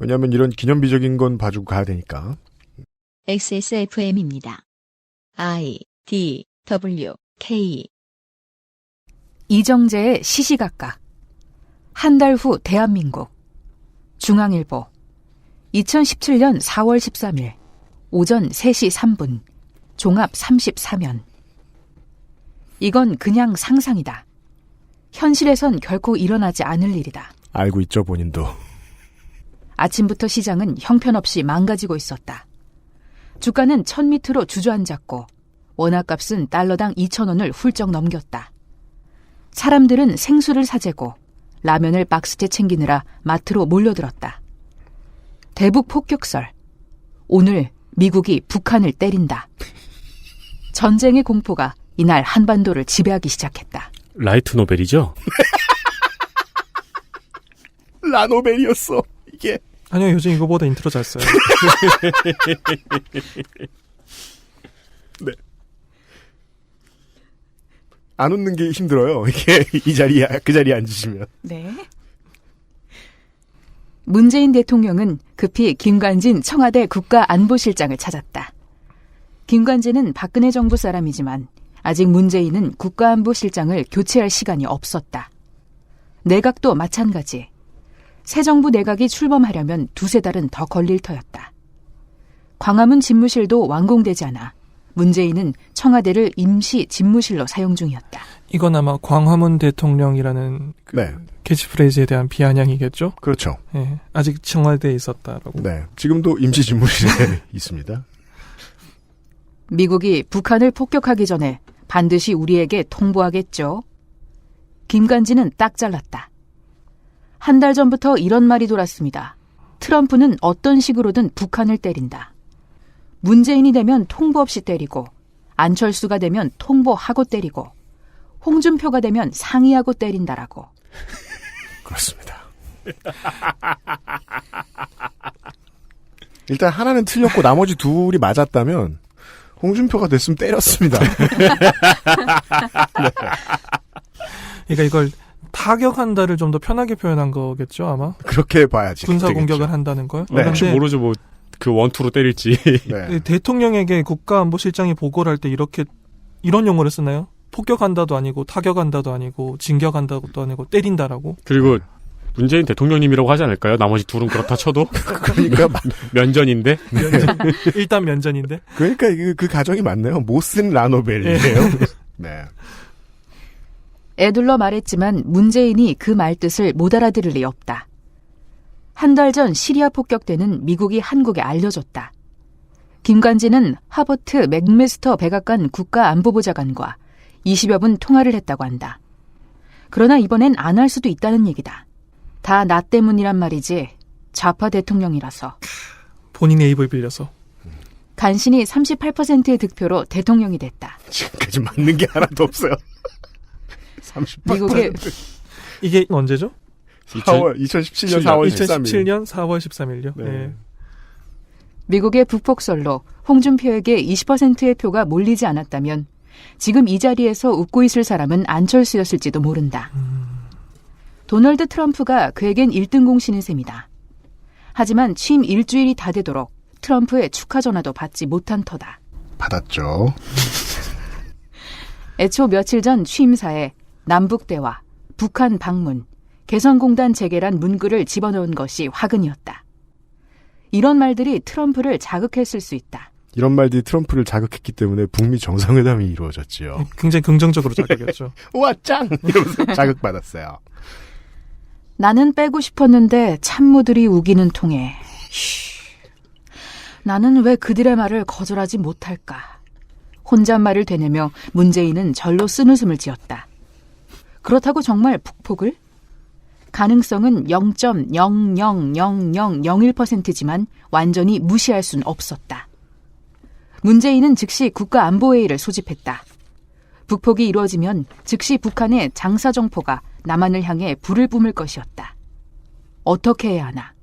왜냐하면 이런 기념비적인 건 봐주고 가야 되니까. XSFM입니다. I, D, W, K. 이정재의 시시각각. 한 달 후 대한민국. 중앙일보. 2017년 4월 13일. 오전 3시 3분. 종합 34면. 이건 그냥 상상이다. 현실에선 결코 일어나지 않을 일이다. 알고 있죠, 본인도. 아침부터 시장은 형편없이 망가지고 있었다. 주가는 1000밑으로 주저앉았고 원화값은 달러당 2,000원을 훌쩍 넘겼다. 사람들은 생수를 사재고 라면을 박스째 챙기느라 마트로 몰려들었다. 대북 폭격설. 오늘 미국이 북한을 때린다. 전쟁의 공포가 이날 한반도를 지배하기 시작했다. 라이트 노벨이죠? 라노벨이었어, 이게. 아니요, 요즘 이거보다 인트로 잘 써요. 네. 안 웃는 게 힘들어요. 이게 그 자리에 앉으시면. 네. 문재인 대통령은 급히 김관진 청와대 국가안보실장을 찾았다. 김관진은 박근혜 정부 사람이지만 아직 문재인은 국가안보실장을 교체할 시간이 없었다. 내각도 마찬가지. 새 정부 내각이 출범하려면 2-3달은 더 걸릴 터였다. 광화문 집무실도 완공되지 않아 문재인은 청와대를 임시 집무실로 사용 중이었다. 이건 아마 광화문 대통령이라는 네. 캐치프레이즈에 대한 비아냥이겠죠? 그렇죠. 네, 아직 청와대에 있었다라고. 네. 지금도 임시 집무실에 있습니다. 미국이 북한을 폭격하기 전에 반드시 우리에게 통보하겠죠. 김관진은 딱 잘랐다. 한 달 전부터 이런 말이 돌았습니다. 트럼프는 어떤 식으로든 북한을 때린다. 문재인이 되면 통보 없이 때리고, 안철수가 되면 통보하고 때리고, 홍준표가 되면 상의하고 때린다라고. 그렇습니다. 일단 하나는 틀렸고 나머지 둘이 맞았다면 홍준표가 됐으면 때렸습니다. 네. 그러니까 이걸 타격한다를 좀 더 편하게 표현한 거겠죠, 아마? 그렇게 봐야지. 군사 되겠죠. 공격을 한다는 걸? 네. 혹시 모르죠, 뭐, 그 원투로 때릴지. 네. 대통령에게 국가안보실장이 보고를 할 때 이런 용어를 쓰나요? 폭격한다도 아니고, 타격한다도 아니고, 징격한다도 아니고, 때린다라고? 그리고 문재인 대통령님이라고 하지 않을까요? 나머지 둘은 그렇다 쳐도? 그러니까 면전인데? 일단 면전인데? 그러니까 그 가정이 맞네요. 못 쓴 라노벨이에요. 네. 애둘러 말했지만 문재인이 그 말뜻을 못 알아들을 리 없다. 한 달 전 시리아 폭격 때는 미국이 한국에 알려줬다. 김관진은 하버트 맥메스터 백악관 국가안보보좌관과 20여 분 통화를 했다고 한다. 그러나 이번엔 안 할 수도 있다는 얘기다. 다 나 때문이란 말이지. 좌파 대통령이라서. 본인의 입을 빌려서. 간신히 38%의 득표로 대통령이 됐다. 지금까지 맞는 게 하나도 없어요. 38%. 미국의 이게 언제죠? 2017년 4월 13일. 2017년 4월 13일요. 네. 네. 미국의 북폭설로 홍준표에게 20%의 표가 몰리지 않았다면 지금 이 자리에서 웃고 있을 사람은 안철수였을지도 모른다. 도널드 트럼프가 그에겐 1등 공신인 셈이다. 하지만 취임 일주일이 다 되도록 트럼프의 축하 전화도 받지 못한 터다. 받았죠. 애초 며칠 전 취임사에 남북대화, 북한 방문, 개성공단 재개란 문구를 집어넣은 것이 화근이었다. 이런 말들이 트럼프를 자극했을 수 있다. 이런 말들이 트럼프를 자극했기 때문에 북미 정상회담이 이루어졌지요. 굉장히 긍정적으로 자극했죠. 우와 짱! 이러면서 자극받았어요. 나는 빼고 싶었는데 참모들이 우기는 통에 나는 왜 그들의 말을 거절하지 못할까. 혼잣말을 되뇌며 문재인은 절로 쓴웃음을 지었다. 그렇다고 정말 북폭을? 가능성은 0.00001%지만 완전히 무시할 순 없었다. 문재인은 즉시 국가안보회의를 소집했다. 북폭이 이루어지면 즉시 북한의 장사정포가 남한을 향해 불을 뿜을 것이었다. 어떻게 해야 하나?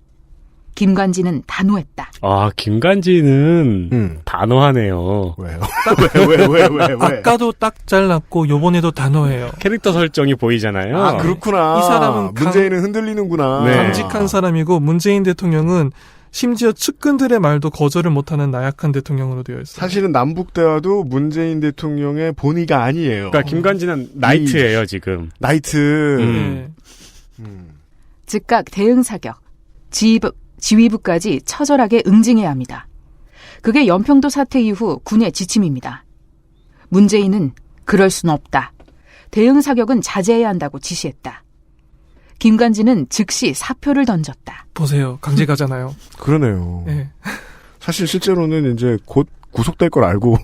김관진은 단호했다. 아, 김관진은 단호하네요. 왜요? 왜? 아까도 딱 잘랐고 요번에도 단호해요. 캐릭터 설정이 보이잖아요. 아, 그렇구나. 이 사람은 문재인은 흔들리는구나. 네. 강직한 사람이고 문재인 대통령은 심지어 측근들의 말도 거절을 못하는 나약한 대통령으로 되어 있어요. 사실은 남북 대화도 문재인 대통령의 본의가 아니에요. 그러니까 김관진은 나이트예요, 지금. 나이트. 네. 즉각 대응 사격, 지휘부까지 처절하게 응징해야 합니다. 그게 연평도 사태 이후 군의 지침입니다. 문재인은 그럴 수는 없다. 대응 사격은 자제해야 한다고 지시했다. 김관진은 즉시 사표를 던졌다. 보세요. 강직하잖아요. 그러네요. 네. 사실 실제로는 이제 곧 구속될 걸 알고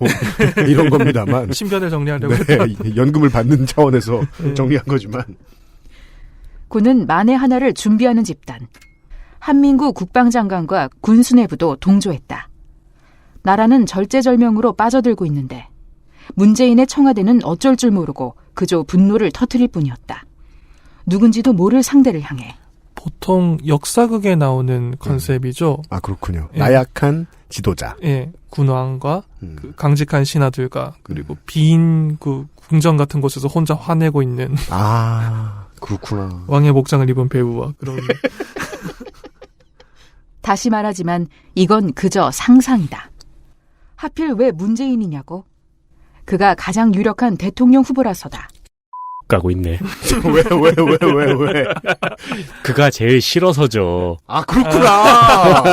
이런 겁니다만. 신변을 정리하려고 네, 연금을 받는 차원에서 정리한 거지만. 군은 만에 하나를 준비하는 집단. 한민구 국방장관과 군 수뇌부도 동조했다. 나라는 절제절명으로 빠져들고 있는데 문재인의 청와대는 어쩔 줄 모르고 그저 분노를 터뜨릴 뿐이었다. 누군지도 모를 상대를 향해. 보통 역사극에 나오는 컨셉이죠. 아, 그렇군요. 예. 나약한 지도자. 예, 군왕과 그 강직한 신하들과 그리고 빈 그 궁전 같은 곳에서 혼자 화내고 있는 아, 그렇구나. 왕의 복장을 입은 배우와 그런. 다시 말하지만 이건 그저 상상이다. 하필 왜 문재인이냐고? 그가 가장 유력한 대통령 후보라서다. 가고 있네. 왜? 그가 제일 싫어서죠. 아, 그렇구나.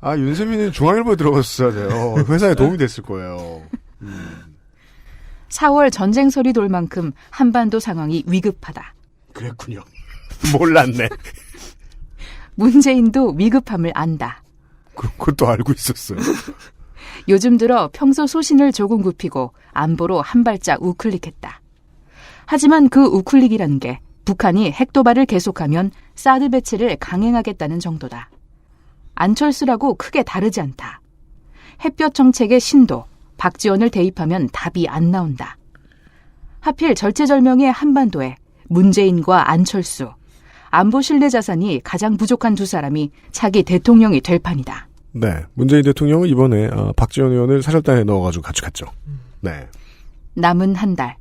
아, 윤세민은 중앙일보에 들어갔어야 돼요. 회사에 도움이 됐을 거예요. 4월 전쟁설이 돌 만큼 한반도 상황이 위급하다. 그랬군요. 몰랐네. 문재인도 위급함을 안다. 그것도 알고 있었어요. 요즘 들어 평소 소신을 조금 굽히고 안보로 한 발짝 우클릭했다. 하지만 그 우클릭이라는 게 북한이 핵도발을 계속하면 사드 배치를 강행하겠다는 정도다. 안철수라고 크게 다르지 않다. 햇볕 정책의 신도, 박지원을 대입하면 답이 안 나온다. 하필 절체절명의 한반도에 문재인과 안철수, 안보 신뢰 자산이 가장 부족한 두 사람이 차기 대통령이 될 판이다. 네, 문재인 대통령은 이번에 박지원 의원을 사절단에 넣어가지고 같이 갔죠. 네. 남은 한 달.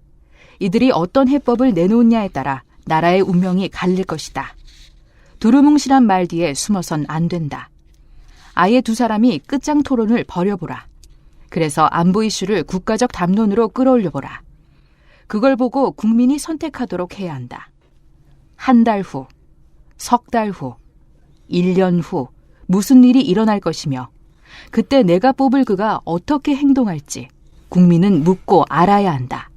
이들이 어떤 해법을 내놓느냐에 따라 나라의 운명이 갈릴 것이다. 두루뭉실한 말 뒤에 숨어선 안 된다. 아예 두 사람이 끝장 토론을 벌여보라. 그래서 안보 이슈를 국가적 담론으로 끌어올려보라. 그걸 보고 국민이 선택하도록 해야 한다. 한 달 후, 석 달 후, 1년 후 무슨 일이 일어날 것이며 그때 내가 뽑을 그가 어떻게 행동할지 국민은 묻고 알아야 한다.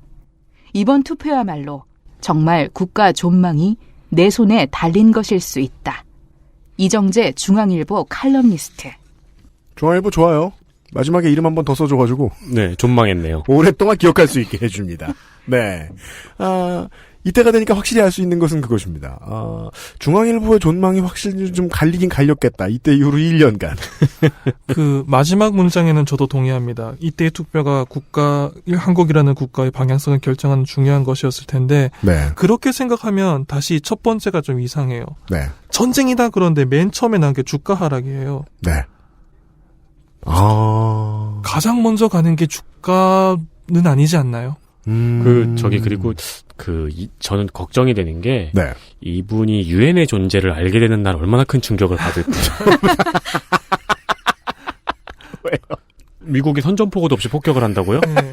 이번 투표야말로 정말 국가 존망이 내 손에 달린 것일 수 있다. 이정재 중앙일보 칼럼니스트. 중앙일보 좋아요. 마지막에 이름 한 번 더 써줘가지고 네, 존망했네요. 오랫동안 기억할 수 있게 해줍니다. 네. 이때가 되니까 확실히 알 수 있는 것은 그것입니다. 중앙일보의 존망이 확실히 좀 갈리긴 갈렸겠다. 이때 이후로 1년간. 그 마지막 문장에는 저도 동의합니다. 이때의 투표가 한국이라는 국가의 방향성을 결정하는 중요한 것이었을 텐데 네. 그렇게 생각하면 다시 첫 번째가 좀 이상해요. 네. 전쟁이다 그런데 맨 처음에 나온 게 주가 하락이에요. 네. 가장 먼저 가는 게 주가는 아니지 않나요? 그리고 저는 걱정이 되는 게, 네. 이분이 유엔의 존재를 알게 되는 날 얼마나 큰 충격을 받을까. 왜요? 미국이 선전포고도 없이 폭격을 한다고요? 네.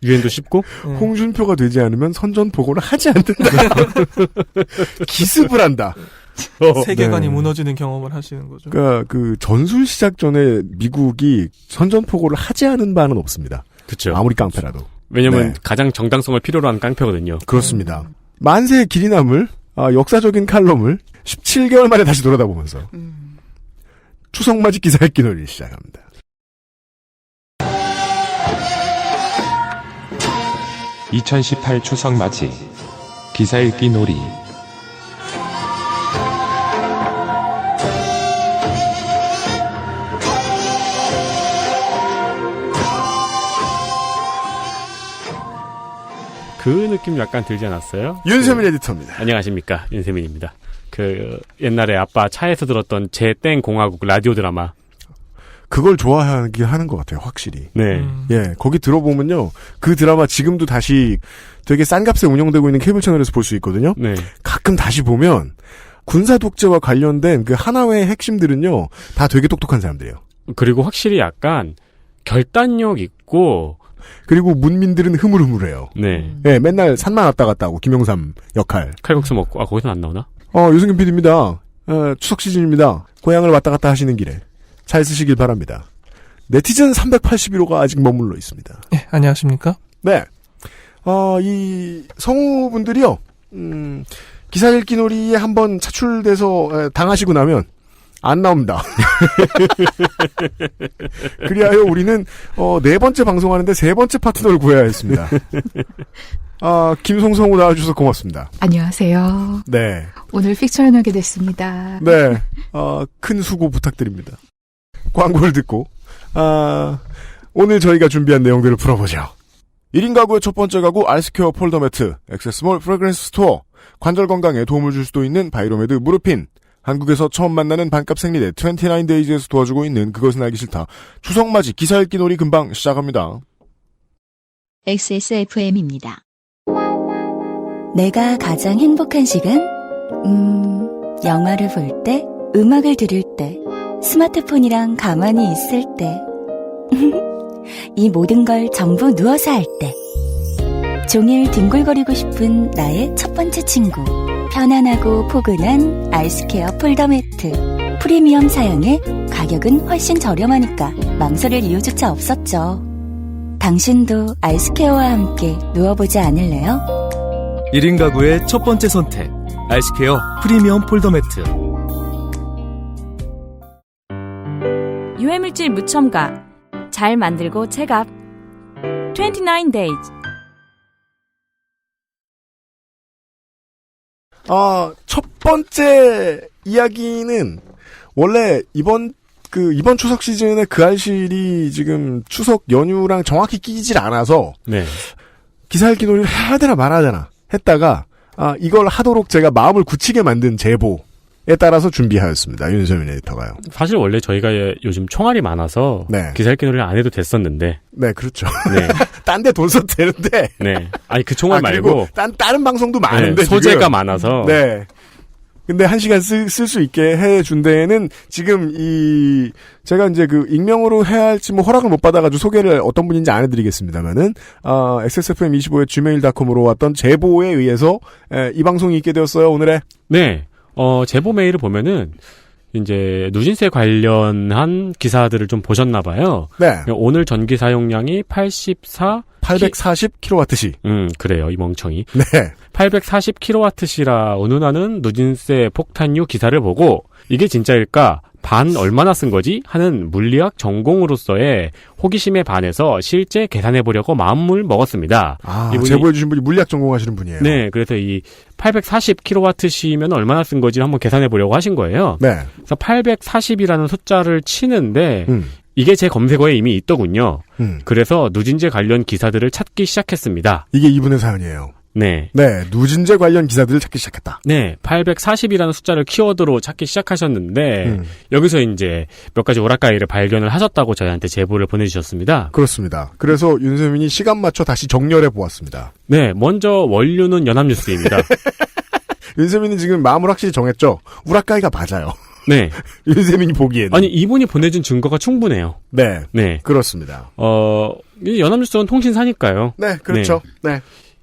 유엔도 쉽고? 네. 홍준표가 되지 않으면 선전포고를 하지 않는다. 기습을 한다. 세계관이 네. 무너지는 경험을 하시는 거죠. 그러니까 그 전술 시작 전에 미국이 선전포고를 하지 않은 바는 없습니다. 그쵸. 아무리 깡패라도. 왜냐면 네. 가장 정당성을 필요로 하는 깡패거든요. 그렇습니다. 만세의 길이 남을 역사적인 칼럼을 17개월 만에 다시 돌아다보면서 추석맞이 기사 읽기 놀이를 시작합니다. (2018) 추석 맞이 기사 읽기 놀이. 그 느낌 약간 들지 않았어요? 윤세민 에디터입니다. 안녕하십니까, 윤세민입니다. 그 옛날에 아빠 차에서 들었던 제땡 공화국 라디오 드라마. 그걸 좋아하긴 하는 것 같아요, 확실히. 네. 예, 거기 들어보면요. 그 드라마 지금도 다시 되게 싼 값에 운영되고 있는 케이블 채널에서 볼 수 있거든요. 네. 가끔 다시 보면 군사 독재와 관련된 그 하나의 핵심들은요. 다 되게 똑똑한 사람들이에요. 그리고 확실히 약간 결단력 있고 그리고 문민들은 흐물흐물해요. 네. 예, 맨날 산만 왔다 갔다 하고 김영삼 역할. 칼국수 먹고 거기서 안 나오나? 유승균 PD입니다. 추석 시즌입니다. 고향을 왔다 갔다 하시는 길에 잘 쓰시길 바랍니다. 네티즌 381호가 아직 머물러 있습니다. 네, 안녕하십니까? 네. 이 성우분들이요. 기사 읽기 놀이에 한번 차출돼서 당하시고 나면 안 나옵니다. 그리하여 우리는 4번째 방송하는데 3번째 파트너를 구해야 했습니다. 김송성우 나와주셔서 고맙습니다. 안녕하세요. 네. 오늘 픽처연하게 됐습니다. 네. 큰 수고 부탁드립니다. 광고를 듣고 오늘 저희가 준비한 내용들을 풀어보죠. 1인 가구의 첫 번째 가구 아이스케어 폴더 매트, 액세스몰 프레그런스 스토어, 관절 건강에 도움을 줄 수도 있는 바이로메드 무르핀, 한국에서 처음 만나는 반값 생리대 29데이즈에서 도와주고 있는 그것은 알기 싫다. 추석맞이 기사 읽기 놀이 금방 시작합니다. XSFM입니다. 내가 가장 행복한 시간? 영화를 볼 때, 음악을 들을 때, 스마트폰이랑 가만히 있을 때. 이 모든 걸 전부 누워서 할 때. 종일 뒹굴거리고 싶은 나의 첫 번째 친구. 편안하고 포근한 아이스케어 폴더 매트. 프리미엄 사양에 가격은 훨씬 저렴하니까 망설일 이유조차 없었죠. 당신도 아이스케어와 함께 누워보지 않을래요? 1인 가구의 첫 번째 선택. 아이스케어 프리미엄 폴더 매트. 유해물질 무첨가. 잘 만들고 체갑. 29days. 첫 번째 이야기는 원래 이번 추석 시즌에 그 알실이 지금 추석 연휴랑 정확히 끼질 않아서 네. 기사 읽기 놀이를 해야 되나 말아야 되나 했다가 이걸 하도록 제가 마음을 굳히게 만든 제보에 따라서 준비하였습니다. 윤세민 에디터가요. 사실 원래 저희가 요즘 총알이 많아서 네. 기사 읽기 놀이를 안 해도 됐었는데. 네, 그렇죠. 네. 딴 데 돈 써도 되는데. 네. 아니 그 총알 그리고 말고 다른 방송도 많은데 네, 소재가 지금. 많아서. 네. 근데 1시간 쓸 수 있게 해준 데에는 지금 제가 이제 익명으로 해야 할지 허락을 못 받아가지고 소개를 어떤 분인지 안 해드리겠습니다만은, XSFM25의 gmail.com으로 왔던 제보에 의해서, 이 방송이 있게 되었어요, 오늘에. 네. 제보 메일을 보면은, 이제, 누진세 관련한 기사들을 좀 보셨나봐요. 네. 오늘 전기 사용량이 840kWh. 그래요, 이 멍청이. 네. 840kWh라 운운하는 누진세 폭탄유 기사를 보고, 이게 진짜일까? 반 얼마나 쓴 거지? 하는 물리학 전공으로서의 호기심에 반해서 실제 계산해보려고 마음을 먹었습니다. 제보해주신 분이 물리학 전공하시는 분이에요. 네, 그래서 이 840kWh면 얼마나 쓴 거지 한번 계산해보려고 하신 거예요. 네. 그래서 840이라는 숫자를 치는데, 이게 제 검색어에 이미 있더군요. 그래서 누진제 관련 기사들을 찾기 시작했습니다. 이게 이분의 사연이에요. 네. 네, 누진제 관련 기사들을 찾기 시작했다. 네, 840이라는 숫자를 키워드로 찾기 시작하셨는데, 여기서 이제 몇 가지 오락가이를 발견을 하셨다고 저희한테 제보를 보내주셨습니다. 그렇습니다. 그래서 윤세민이 시간 맞춰 다시 정렬해 보았습니다. 네, 먼저 원류는 연합뉴스입니다. 윤세민은 지금 마음을 확실히 정했죠? 우락가이가 맞아요. 네. 윤세민이 보기에는. 아니, 이분이 보내준 증거가 충분해요. 네. 네. 그렇습니다. 연합뉴스는 통신사니까요. 네, 그렇죠. 네.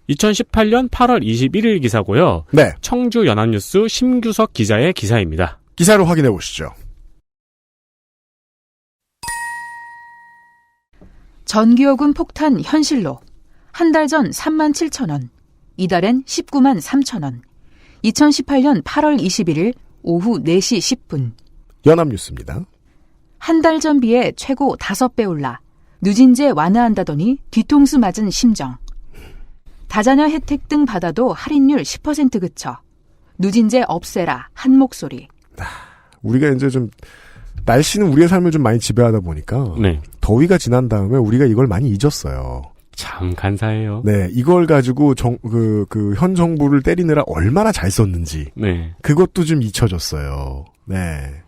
2018년 8월 21일 기사고요. 네. 청주 연합뉴스 심규석 기자의 기사입니다. 기사로 확인해 보시죠. 전기요금 폭탄 현실로. 한 달 전 37,000원. 이달엔 19만 3천원. 2018년 8월 21일 오후 4시 10분. 연합뉴스입니다. 한 달 전 비해 최고 5배 올라 누진제 완화한다더니 뒤통수 맞은 심정. 다자녀 혜택 등 받아도 할인율 10% 그쳐. 누진제 없애라 한 목소리. 우리가 이제 좀 날씨는 우리의 삶을 좀 많이 지배하다 보니까 네. 더위가 지난 다음에 우리가 이걸 많이 잊었어요. 참 간사해요. 네, 이걸 가지고 현 정부를 때리느라 얼마나 잘 썼는지. 네. 그것도 좀 잊혀졌어요. 네.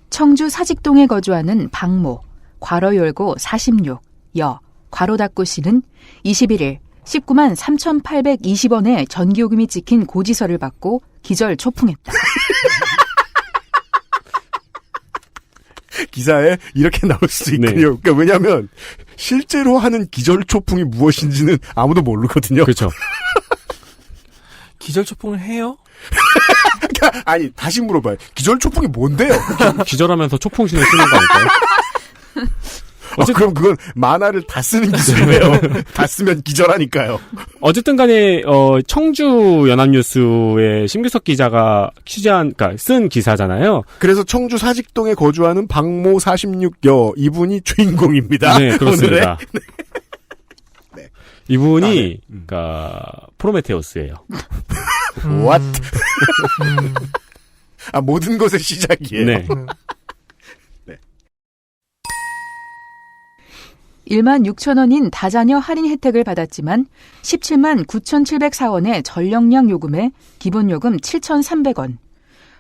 청주 사직동에 거주하는 박모, 괄호 열고 46, 여, 괄호 닫고 씨는 21일 19만 3,820원의 전기요금이 찍힌 고지서를 받고 기절 초풍했다. 기사에 이렇게 나올 수 있군요. 네. 그러니까 왜냐하면 실제로 하는 기절 초풍이 무엇인지는 아무도 모르거든요. 그렇죠. 기절 초풍을 해요? 그러니까 아니 다시 물어봐요. 기절 초풍이 뭔데요? 기절하면서 초풍신을 쓰는 거 아닐까요? 그럼 그건 만화를 다 쓰는 기술이네요. 다 쓰면 기절하니까요. 어쨌든 간에, 청주 연합뉴스의 심규석 기자가 그러니까 쓴 기사잖아요. 그래서 청주 사직동에 거주하는 박모 46여 이분이 주인공입니다. 네, 그렇습니다. 네. 이분이, 네. 그러니까, 프로메테우스예요. What? 모든 것의 시작이에요. 네. 1만 6천 원인 다자녀 할인 혜택을 받았지만 17만 9,704원의 전력량 요금에 기본요금 7,300원,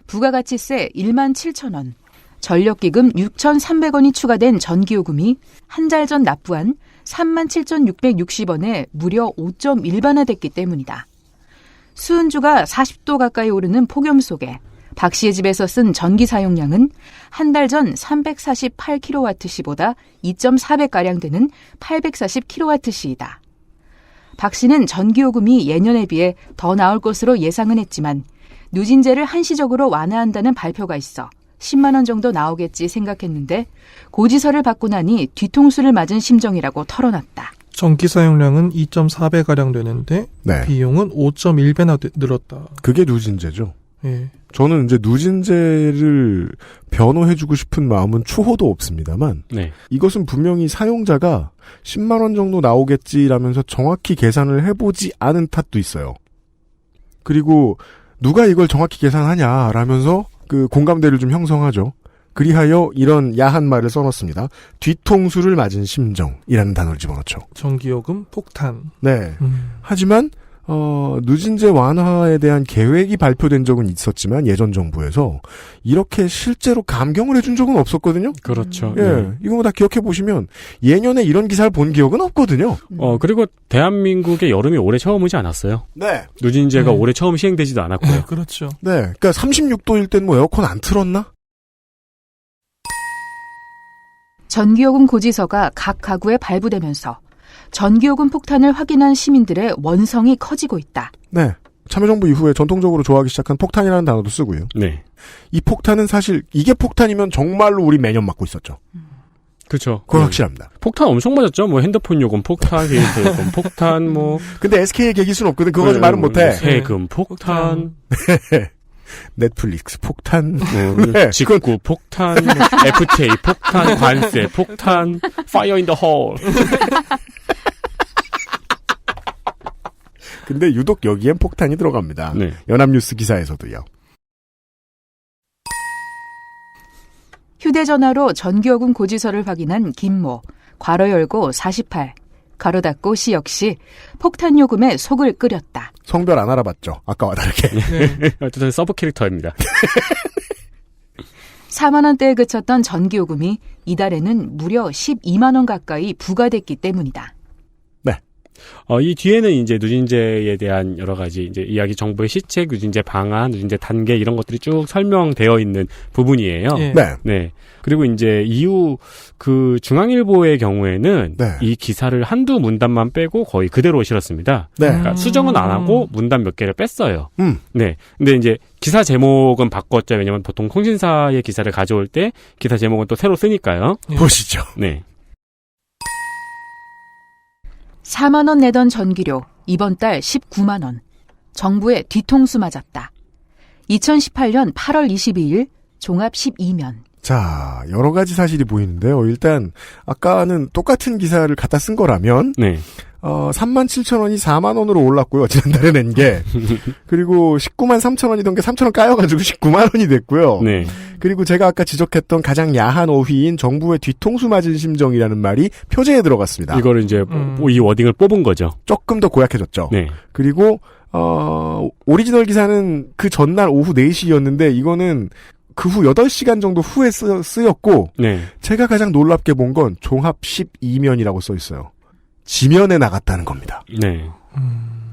부가가치세 1만 7천 원, 전력기금 6,300원이 추가된 전기요금이 한 달 전 납부한 3만 7,660원에 무려 5.1반화됐기 때문이다. 수은주가 40도 가까이 오르는 폭염 속에 박 씨의 집에서 쓴 전기 사용량은 한 달 전 348kWh보다 2.4배가량 되는 840kWh이다. 박 씨는 전기요금이 예년에 비해 더 나올 것으로 예상은 했지만 누진제를 한시적으로 완화한다는 발표가 있어 10만 원 정도 나오겠지 생각했는데 고지서를 받고 나니 뒤통수를 맞은 심정이라고 털어놨다. 전기 사용량은 2.4배가량 되는데 네. 비용은 5.1배나 늘었다. 그게 누진제죠. 예. 저는 이제 누진제를 변호해주고 싶은 마음은 추호도 없습니다만 네. 이것은 분명히 사용자가 10만 원 정도 나오겠지라면서 정확히 계산을 해보지 않은 탓도 있어요. 그리고 누가 이걸 정확히 계산하냐라면서 그 공감대를 좀 형성하죠. 그리하여 이런 야한 말을 써놨습니다. 뒤통수를 맞은 심정이라는 단어를 집어넣죠. 전기요금 폭탄. 네. 하지만 누진제 완화에 대한 계획이 발표된 적은 있었지만 예전 정부에서 이렇게 실제로 감경을 해준 적은 없었거든요. 그렇죠. 예, 네. 이거 다 기억해 보시면 예년에 이런 기사를 본 기억은 없거든요. 그리고 대한민국의 여름이 올해 처음 오지 않았어요. 네. 누진제가 올해 처음 시행되지도 않았고요. 네, 그렇죠. 네, 그러니까 36도일 땐 뭐 에어컨 안 틀었나? 전기요금 고지서가 각 가구에 발부되면서 전기요금 폭탄을 확인한 시민들의 원성이 커지고 있다. 네. 참여정부 이후에 전통적으로 좋아하기 시작한 폭탄이라는 단어도 쓰고요. 네. 이 폭탄은 사실 이게 폭탄이면 정말로 우리 매년 맞고 있었죠. 그렇죠. 그건 확실합니다. 폭탄 엄청 맞았죠. 뭐 핸드폰 요금 폭탄, 데이터 요금 폭탄, 뭐. 근데 SK에 계길 순 없거든. 그거 좀 말은 못해. 세금 폭탄. 넷플릭스 폭탄. 네. 직구 폭탄, FTA 폭탄, 관세 폭탄, Fire in the hole. 근데 유독 여기엔 폭탄이 들어갑니다. 네. 연합뉴스 기사에서도요. 휴대전화로 전기요금 고지서를 확인한 김모, 괄호 열고 48, 가로 닫고 씨 역시 폭탄 요금에 속을 끓였다. 성별 안 알아봤죠. 아까와 다르게. 어쨌든 서브 캐릭터입니다. 4만 원대에 그쳤던 전기요금이 이달에는 무려 12만 원 가까이 부과됐기 때문이다. 이 뒤에는 이제 누진제에 대한 여러 가지 이제 이야기, 정부의 시책, 누진제 방안, 누진제 단계 이런 것들이 쭉 설명되어 있는 부분이에요. 예. 네. 네. 그리고 이제 이후 그 중앙일보의 경우에는 네. 이 기사를 한두 문단만 빼고 거의 그대로 실었습니다. 네. 그러니까 수정은 안 하고 문단 몇 개를 뺐어요. 음. 네. 근데 이제 기사 제목은 바꿨죠. 왜냐면 보통 통신사의 기사를 가져올 때 기사 제목은 또 새로 쓰니까요. 보시죠. 네. 4만 원 내던 전기료, 이번 달 19만 원. 정부의 뒤통수 맞았다. 2018년 8월 22일 종합 12면. 자, 여러 가지 사실이 보이는데요. 일단 아까는 똑같은 기사를 갖다 쓴 거라면 네. 37,000원이 4만원으로 올랐고요. 지난달에 낸 게. 그리고 19만 3천원이던 게 3천원 까여가지고 19만원이 됐고요. 네. 그리고 제가 아까 지적했던 가장 야한 어휘인 정부의 뒤통수 맞은 심정이라는 말이 표제에 들어갔습니다. 이거를 이제 이 워딩을 뽑은 거죠. 조금 더 고약해졌죠. 네. 그리고 오리지널 기사는 그 전날 오후 4시였는데 이거는 그 후 8시간 정도 후에 쓰였고 네. 제가 가장 놀랍게 본 건 종합 12면이라고 써 있어요. 지면에 나갔다는 겁니다. 네.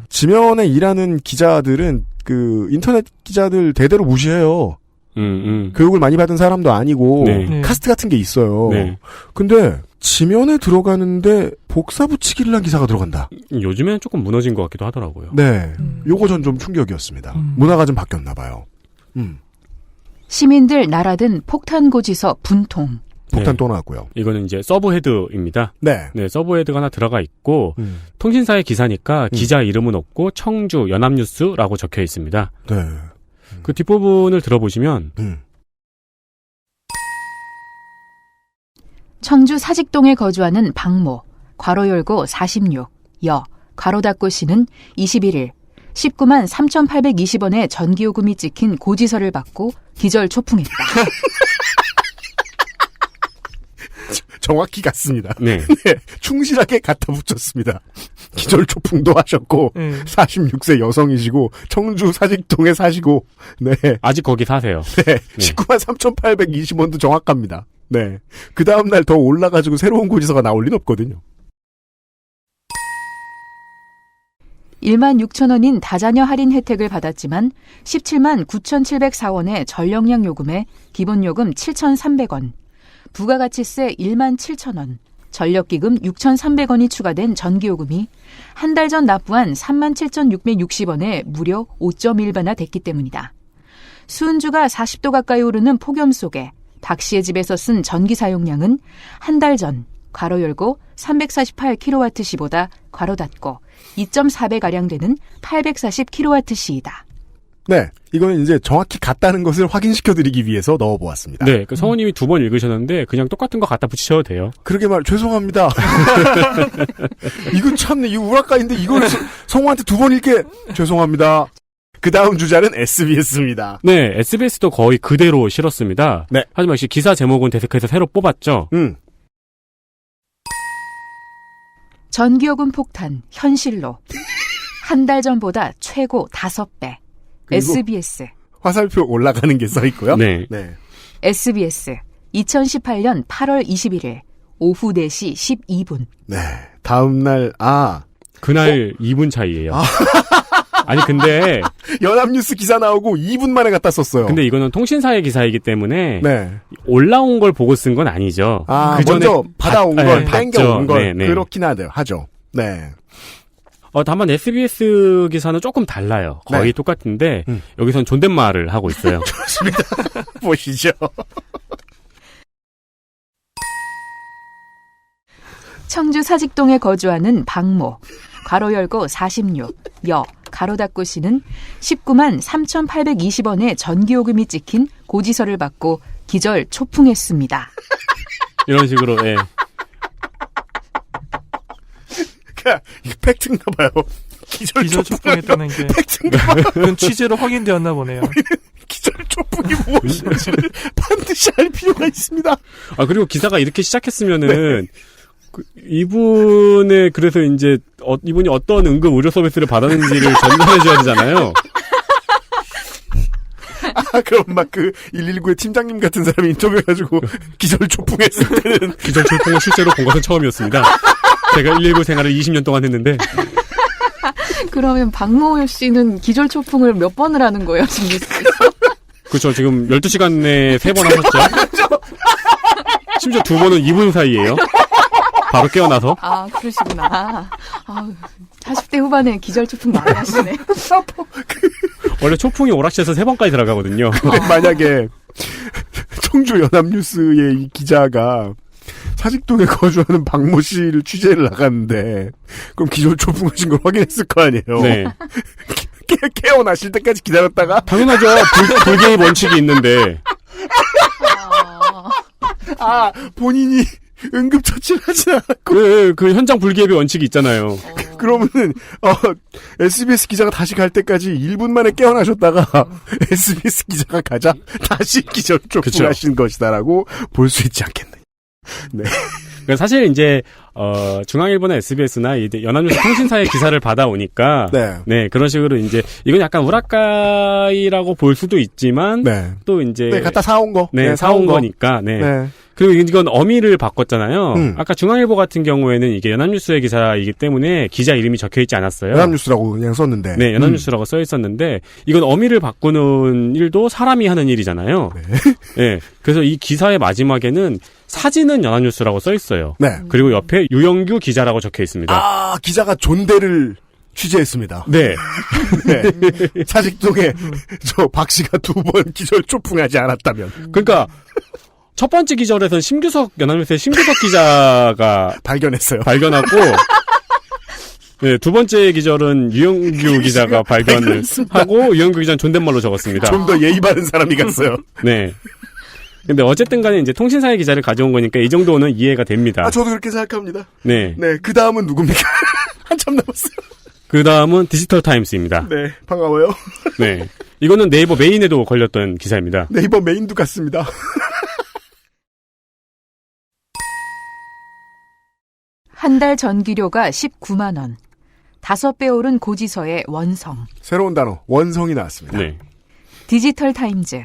지면에 일하는 기자들은 그 인터넷 기자들 대대로 무시해요. 교육을 많이 받은 사람도 아니고 네. 카스트 같은 게 있어요. 네. 근데 지면에 들어가는데 복사 붙이기를 한 기사가 들어간다. 요즘에는 조금 무너진 것 같기도 하더라고요. 네. 요거 전 좀 충격이었습니다. 문화가 좀 바뀌었나 봐요. 시민들 날아든 폭탄 고지서 분통. 폭탄 네. 또 나왔고요. 이거는 이제 서브헤드입니다. 네. 네, 서브헤드가 하나 들어가 있고 통신사의 기사니까 기자 이름은 없고 청주 연합뉴스라고 적혀 있습니다. 네. 그 뒷부분을 들어보시면 청주 사직동에 거주하는 박모, 괄호 열고 46, 여, 괄호 닫고 씨는 21일 19만 3,820원의 전기요금이 찍힌 고지서를 받고 기절 초풍했다. 정확히 같습니다. 네. 네. 충실하게 갖다 붙였습니다. 기절초풍도 하셨고 46세 여성이시고 청주 사직동에 사시고 네. 아직 거기 사세요. 네. 19만 3,820원도 정확합니다. 네. 그 다음날 더 올라가지고 새로운 고지서가 나올 리는 없거든요. 1만 6천 원인 다자녀 할인 혜택을 받았지만 17만 9,704원의 전력량 요금에 기본요금 7,300원, 부가가치세 1만 7천 원, 전력기금 6,300원이 추가된 전기요금이 한 달 전 납부한 3만 7,660원에 무려 5.1배나 됐기 때문이다. 수은주가 40도 가까이 오르는 폭염 속에 박 씨의 집에서 쓴 전기 사용량은 한 달 전 괄호 열고 348kWh보다 괄호 닫고 2.4배가량 되는 840kWh이다. 네. 이거는 이제 정확히 같다는 것을 확인시켜드리기 위해서 넣어보았습니다. 네, 그 성우님이 2번 읽으셨는데 그냥 똑같은 거 갖다 붙이셔도 돼요. 그러게 죄송합니다. 이거 참, 이 우라카인데 이걸 성우한테 2번 읽게 죄송합니다. 그 다음 주자는 SBS입니다. 네, SBS도 거의 그대로 실었습니다. 네. 하지만 역시 기사 제목은 데스크에서 새로 뽑았죠. 전기요금 폭탄 현실로 한 달 전보다 최고 5배. SBS 화살표 올라가는 게 써 있고요. 네. 네. SBS 2018년 8월 21일 오후 4시 12분. 네. 다음날 그날 2분 차이예요. 아니 근데 연합뉴스 기사 나오고 2분 만에 갖다 썼어요. 근데 이거는 통신사의 기사이기 때문에 네. 올라온 걸 보고 쓴 건 아니죠. 그 전에 먼저 받아온 걸 땡겨온 걸 네. 그렇긴 하죠. 네. 다만 SBS 기사는 조금 달라요. 거의 똑같은데 여기선 존댓말을 하고 있어요. 좋습니다. 보시죠. 청주 사직동에 거주하는 박모, 괄호 열고 46, 여, 괄호 닫고 씨는 19만 3,820원의 전기요금이 찍힌 고지서를 받고 기절 초풍했습니다. 이런 식으로, 예. 이거 팩트인가 봐요. 기절 초풍했다는 게 팩트인가 봐요. 그건 취재로 확인되었나 보네요. 기절 초풍이 무엇인지를 반드시 알 필요가 있습니다. 그리고 기사가 이렇게 시작했으면은 이분의 그래서 이제 이분이 어떤 응급 의료 서비스를 받았는지를 전달해줘야 되잖아요. 그럼 막 119의 팀장님 같은 사람이 인터뷰해가지고 기절 초풍했을 때는 기절 초풍을 실제로 본 것은 처음이었습니다. 제가 119 생활을 20년 동안 했는데. 그러면 박모 씨는 기절 초풍을 몇 번을 하는 거예요, 지금? 그렇죠. 지금 12시간 내에 3번 하셨죠. 심지어 2번은 2분 사이예요. 바로 깨어나서. 그러시구나. 40대 후반에 기절 초풍 많이 하시네. 원래 초풍이 오락실에서 3번까지 들어가거든요. 근데 만약에 청주 연합뉴스의 이 기자가 사직동에 거주하는 박모 씨를 취재를 나갔는데 그럼 기절 초풍하신 걸 확인했을 거 아니에요. 네. 깨어나실 때까지 기다렸다가 당연하죠. 불개입 원칙이 있는데. 본인이 응급처치를 하진 않았고. 그 현장 불기업의 원칙이 있잖아요. 그러면은, SBS 기자가 다시 갈 때까지 1분 만에 깨어나셨다가, SBS 기자가 가자, 다시 기절 그쵸. 하신 것이다라고 볼 수 있지 않겠네. 네. 그러니까 사실 이제 중앙일보나 SBS나 연합뉴스 통신사의 기사를 받아오니까 네. 그런 식으로 이제 이건 약간 우라카이라고 볼 수도 있지만 네. 또 이제 네, 갖다 사온 거. 네, 사온 거니까. 네. 네. 그리고 이건 어미를 바꿨잖아요. 아까 중앙일보 같은 경우에는 이게 연합뉴스의 기사이기 때문에 기자 이름이 적혀 있지 않았어요. 연합뉴스라고 그냥 썼는데. 네, 연합뉴스라고 써 있었는데 이건 어미를 바꾸는 일도 사람이 하는 일이잖아요. 네. 그래서 이 기사의 마지막에는 사진은 연합뉴스라고 써 있어요. 네. 그리고 옆에 유영규 기자라고 적혀 있습니다. 아, 기자가 존대를 취재했습니다. 네. 네. 사직동에 박 씨가 2번 기절 초풍하지 않았다면. 그러니까 첫 번째 기절에서는 연합뉴스의 심규석 기자가 발견하고 네, 두 번째 기절은 유영규 기자가 발견을 하고 유영규 기자는 존댓말로 적었습니다. 좀 더 예의 바른 사람이 갔어요. 네. 근데 어쨌든 간에 이제 통신사의 기자를 가져온 거니까 이 정도는 이해가 됩니다. 아, 저도 그렇게 생각합니다. 네. 네, 그 다음은 누굽니까? 한참 남았어요. 그 다음은 디지털 타임스입니다. 네, 반가워요. 네. 이거는 네이버 메인에도 걸렸던 기사입니다. 네이버 메인도 같습니다. 한 달 전기료가 19만 원. 5배 오른 고지서의 원성. 새로운 단어, 원성이 나왔습니다. 네. 디지털 타임즈.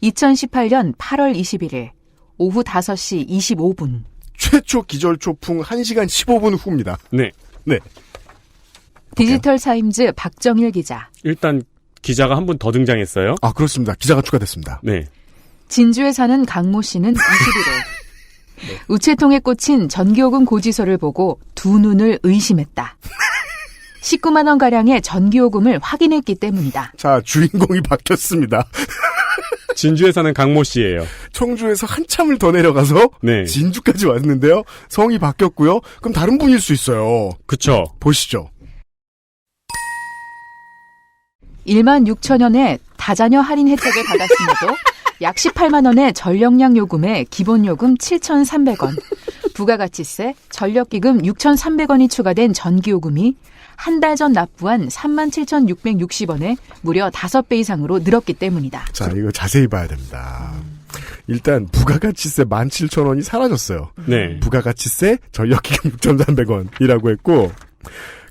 2018년 8월 21일 오후 5시 25분. 최초 기절 초풍 1시간 15분 후입니다. 네. 네. 디지털 타임즈 박정일 기자. 일단 기자가 한 분 더 등장했어요. 아, 그렇습니다. 기자가 추가됐습니다. 네. 진주에 사는 강모 씨는 21일 우체통에 꽂힌 전기요금 고지서를 보고 두 눈을 의심했다. 19만 원가량의 전기요금을 확인했기 때문이다. 자, 주인공이 바뀌었습니다. 진주에 사는 강모 씨예요. 청주에서 한참을 더 내려가서 네. 진주까지 왔는데요. 성이 바뀌었고요. 그럼 다른 분일 수 있어요. 그쵸. 보시죠. 1만 6천 원의 다자녀 할인 혜택을 받았음에도 약 18만 원의 전력량 요금에 기본요금 7,300원, 부가가치세, 전력기금 6,300원이 추가된 전기요금이 한 달 전 납부한 37,660원에 무려 5배 이상으로 늘었기 때문이다. 자, 이거 자세히 봐야 됩니다. 일단 부가가치세 17,000원이 사라졌어요. 네. 부가가치세, 전력기금 6,300원이라고 했고,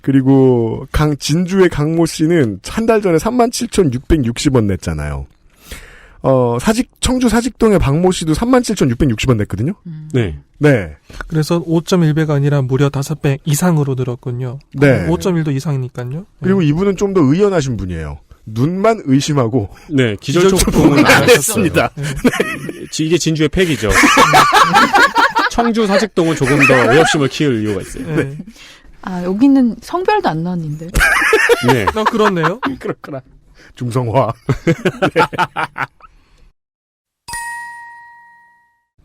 그리고 진주의 강모 씨는 한 달 전에 37,660원 냈잖아요. 청주 사직동의 박모 씨도 37,660원 냈거든요? 네. 네. 그래서 5.1배가 아니라 무려 5배 이상으로 늘었군요. 네. 5.1도 이상이니까요. 그리고 이분은 좀 더 의연하신 분이에요. 눈만 의심하고. 네, 기절초풍은 안 했습니다. 네. 이게 진주의 팩이죠. 청주 사직동은 조금 더 의협심을 키울 이유가 있어요. 네. 아, 여기는 성별도 안 나왔는데. 네. 그렇네요. 그렇구나. 중성화. 네.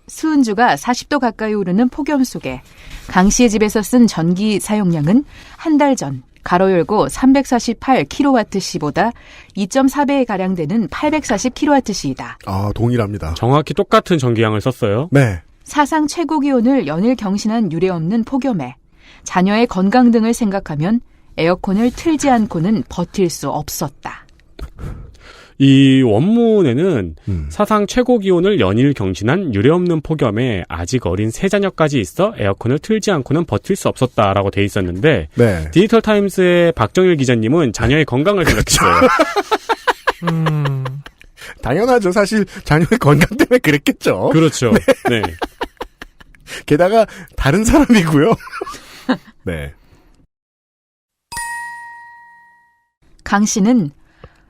수은주가 40도 가까이 오르는 폭염 속에 강 씨의 집에서 쓴 전기 사용량은 한 달 전 가로 열고 348kWh보다 2.4배 가량 되는 840kWh이다. 아, 동일합니다. 정확히 똑같은 전기량을 썼어요. 네. 사상 최고 기온을 연일 경신한 유례없는 폭염에 자녀의 건강 등을 생각하면 에어컨을 틀지 않고는 버틸 수 없었다. 이 원문에는 사상 최고 기온을 연일 경신한 유례없는 폭염에 아직 어린 세 자녀까지 있어 에어컨을 틀지 않고는 버틸 수 없었다라고 돼 있었는데 네. 디지털 타임스의 박정일 기자님은 자녀의 건강을 생각했어요. 당연하죠. 사실 자녀의 건강 때문에 그랬겠죠. 그렇죠. 네. 게다가 다른 사람이고요. 네. 강 씨는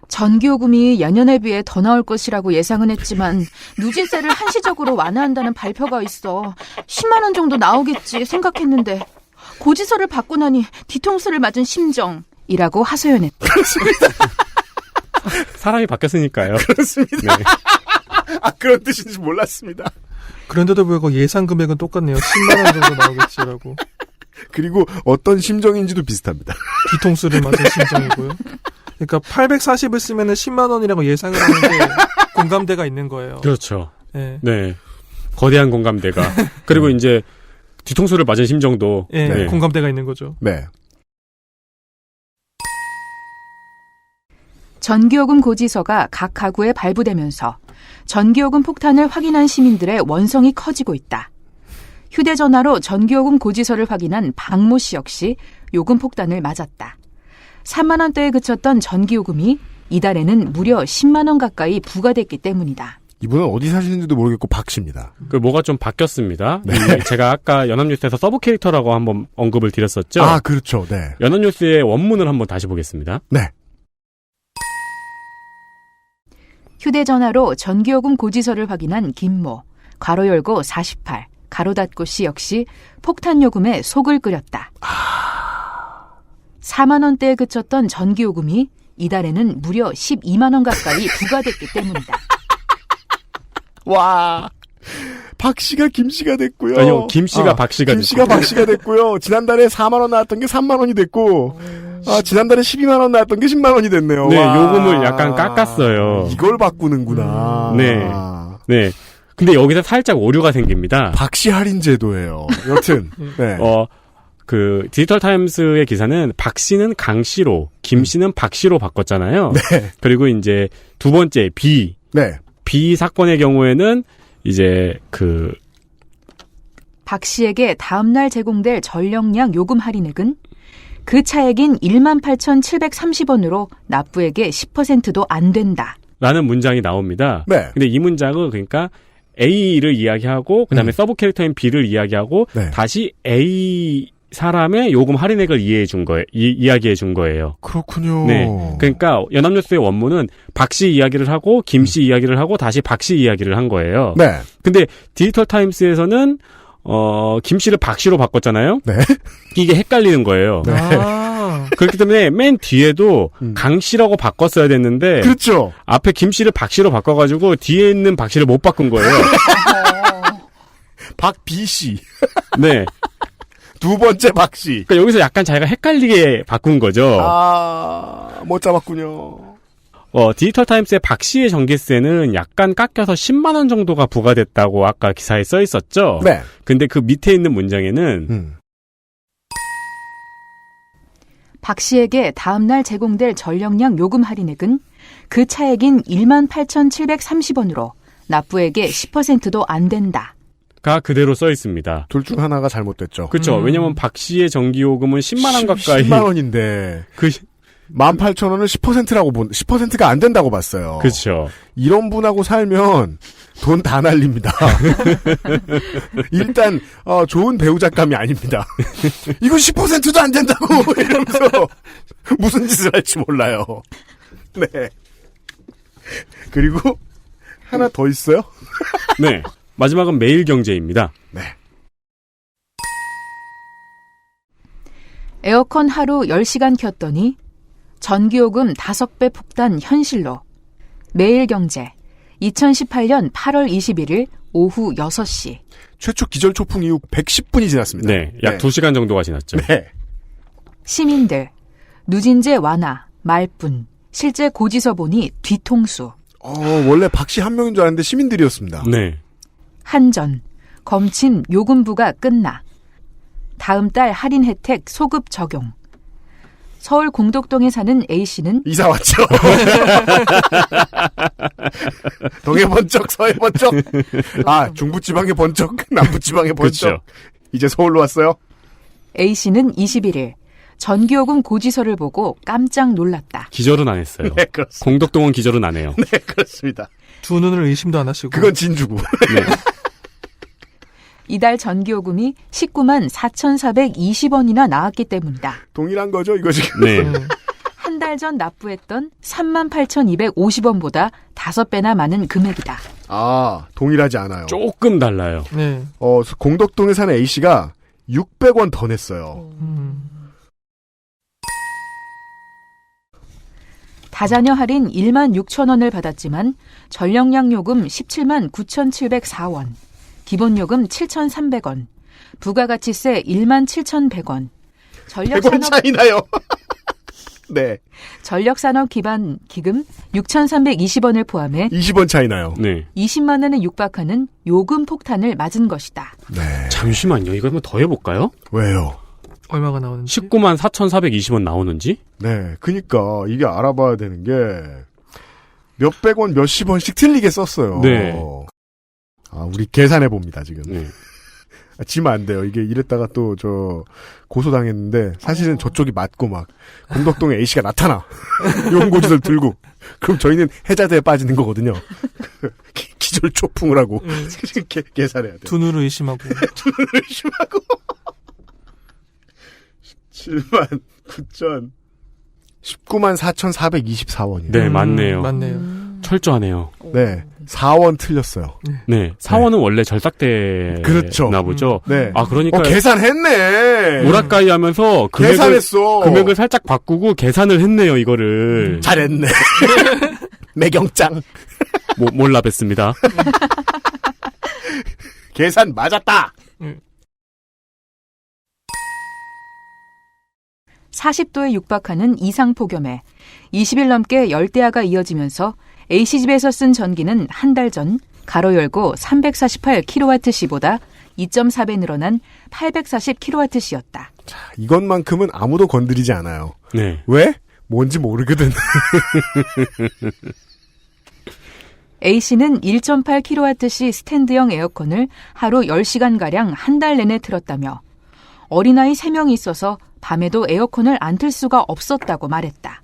전기요금이 예년에 비해 더 나올 것이라고 예상은 했지만 누진세를 한시적으로 완화한다는 발표가 있어 10만 원 정도 나오겠지 생각했는데 고지서를 받고 나니 뒤통수를 맞은 심정이라고 하소연했다. 그렇습니다. 사람이 바뀌었으니까요. 그렇습니다. 네. 아, 그런 뜻인지 몰랐습니다. 그런데도 불구하고 예상 금액은 똑같네요. 10만 원 정도 나오겠지라고. 그리고 어떤 심정인지도 비슷합니다. 뒤통수를 맞은 심정이고요. 그러니까 840을 쓰면은 10만 원이라고 예상을 하는데 공감대가 있는 거예요. 그렇죠. 네. 네. 거대한 공감대가. 그리고 이제 뒤통수를 맞은 심정도. 예, 네. 공감대가 있는 거죠. 네. 전기요금 고지서가 각 가구에 발부되면서 전기요금 폭탄을 확인한 시민들의 원성이 커지고 있다. 휴대전화로 전기요금 고지서를 확인한 박모 씨 역시 요금 폭탄을 맞았다. 3만 원대에 그쳤던 전기요금이 이달에는 무려 10만 원 가까이 부과됐기 때문이다. 이분은 어디 사시는지도 모르겠고 박 씨입니다. 그 뭐가 좀 바뀌었습니다. 네. 제가 아까 연합뉴스에서 서브 캐릭터라고 한번 언급을 드렸었죠. 아, 그렇죠. 네. 연합뉴스의 원문을 한번 다시 보겠습니다. 네. 휴대전화로 전기요금 고지서를 확인한 김모, 괄호 열고 48, 가로 닫고 씨 역시 폭탄요금에 속을 끓였다. 4만 원대에 그쳤던 전기요금이 이달에는 무려 12만 원 가까이 부과됐기 때문이다. 와. 박 씨가 김 씨가 됐고요. 아니요, 김 씨가 박 씨가 김 씨가 박 씨가 됐고요. 지난달에 4만 원 나왔던 게 3만 원이 됐고, 지난달에 12만 원 나왔던 게 10만 원이 됐네요. 네, 와. 요금을 약간 깎았어요. 이걸 바꾸는구나. 네. 네. 근데 여기서 살짝 오류가 생깁니다. 박 씨 할인 제도예요. 여튼, 네. 그 디지털 타임스의 기사는 박 씨는 강 씨로, 김 씨는 박 씨로 바꿨잖아요. 네. 그리고 이제 두 번째 B. 네. B 사건의 경우에는 이제 박 씨에게 다음날 제공될 전력량 요금 할인액은 그 차액인 18,730원으로 납부액의 10%도 안 된다. 라는 문장이 나옵니다. 네. 근데 이 문장은 그러니까 A를 이야기하고 그다음에 서브 캐릭터인 B를 이야기하고 네. 다시 A 사람의 요금 할인액을 이해해 준 거예요. 이야기해 준 거예요. 그렇군요. 네. 그러니까 연합뉴스의 원문은 박 씨 이야기를 하고 김 씨 이야기를 하고 다시 박 씨 이야기를 한 거예요. 네. 근데 디지털 타임스에서는 김 씨를 박 씨로 바꿨잖아요. 네. 이게 헷갈리는 거예요. 네. 그렇기 때문에 맨 뒤에도 강 씨라고 바꿨어야 됐는데 그렇죠. 앞에 김 씨를 박 씨로 바꿔가지고 뒤에 있는 박 씨를 못 바꾼 거예요. 박 B 씨. 네. 두 번째 박 씨. 그러니까 여기서 약간 자기가 헷갈리게 바꾼 거죠. 못 잡았군요. 디지털 타임스의 박 씨의 전기세는 약간 깎여서 10만 원 정도가 부과됐다고 아까 기사에 써 있었죠. 네. 근데 그 밑에 있는 문장에는 박 씨에게 다음날 제공될 전력량 요금 할인액은 그 차액인 18,730원으로 납부액의 10%도 안 된다. 가 그대로 써 있습니다. 둘 중 하나가 잘못됐죠. 그렇죠. 왜냐면 박 씨의 전기요금은 10만 원 가까이. 10만 원인데. 18,000원을 10%라고 10%가 안 된다고 봤어요. 그렇죠. 이런 분하고 살면 돈 다 날립니다. 일단 좋은 배우 작감이 아닙니다. 이건 10%도 안 된다고 이러면서 무슨 짓을 할지 몰라요. 네. 그리고 하나 더 있어요? 네. 마지막은 매일경제입니다. 네. 에어컨 하루 10시간 켰더니 전기요금 5배 폭탄 현실로. 매일경제 2018년 8월 21일 오후 6시. 최초 기절초풍 이후 110분이 지났습니다. 네. 약 2시간 정도가 지났죠. 네. 시민들 누진제 완화, 말뿐. 실제 고지서 보니 뒤통수. 원래 박씨 한 명인 줄 알았는데 시민들이었습니다. 네. 한전, 검침 요금부가 끝나. 다음 달 할인 혜택 소급 적용. 서울 공덕동에 사는 A씨는 이사 왔죠. 동해 번쩍, 서해 번쩍. 중부지방에 번쩍, 남부지방에 번쩍. 그쵸. 이제 서울로 왔어요. A씨는 21일 전기요금 고지서를 보고 깜짝 놀랐다. 기절은 안 했어요. 네, 그렇습니다. 공덕동은 기절은 안 해요. 네, 그렇습니다. 두 눈을 의심도 안 하시고. 그건 진주고. 네. 이달 전기요금이 19만 4,420원이나 나왔기 때문이다. 동일한 거죠, 이거 지금. 네. 한 달 전 납부했던 38,250원보다 5배나 많은 금액이다. 동일하지 않아요. 조금 달라요. 네. 공덕동에 사는 A씨가 600원 더 냈어요. 다자녀 할인 1만 6천 원을 받았지만 전력량 요금 17만 9,704원, 기본요금 7,300원, 부가가치세 1만 7,100원, 100원 차이 나요. 네. 전력산업 기반 기금 6,320원을 포함해 20원 차이 나요. 네. 20만 원에 육박하는 요금 폭탄을 맞은 것이다. 네. 잠시만요. 이거 한번 더 해볼까요? 왜요? 얼마가 나오는지. 19만 4,420원 나오는지? 네. 그니까 이게 알아봐야 되는 게 몇백 원, 몇십 원씩 틀리게 썼어요. 네. 아, 우리 계산해 봅니다, 지금. 네. 지면 안 돼요. 이게 이랬다가 또 고소당했는데 사실은 저쪽이 맞고 막 공덕동에 A씨가 나타나. 용고지들 들고. 그럼 저희는 해자대에 빠지는 거거든요. 기절 초풍을 하고 계산해야 돼. 두누를 의심하고. 두누를 의심하고. 7만 9천 19만 4,424원이에요. 네, 맞네요. 맞네요. 철저하네요. 네. 4원 틀렸어요. 네. 4원은 원래 절삭대나 그렇죠. 보죠. 네. 아, 그러니까. 계산했네. 오락가이 하면서 계산했어. 금액을 살짝 바꾸고 계산을 했네요, 이거를. 잘했네. 매경짱. 몰라 뵀습니다. 계산 맞았다. 40도에 육박하는 이상폭염에 20일 넘게 열대야가 이어지면서 A씨집에서 쓴 전기는 한 달 전 가로 열고 348kWh보다 2.4배 늘어난 840kWh였다. 자, 이것만큼은 아무도 건드리지 않아요. 네. 왜? 뭔지 모르거든. A씨는 1.8kWh 스탠드형 에어컨을 하루 10시간가량 한 달 내내 틀었다며 어린아이 3명이 있어서 밤에도 에어컨을 안 틀 수가 없었다고 말했다.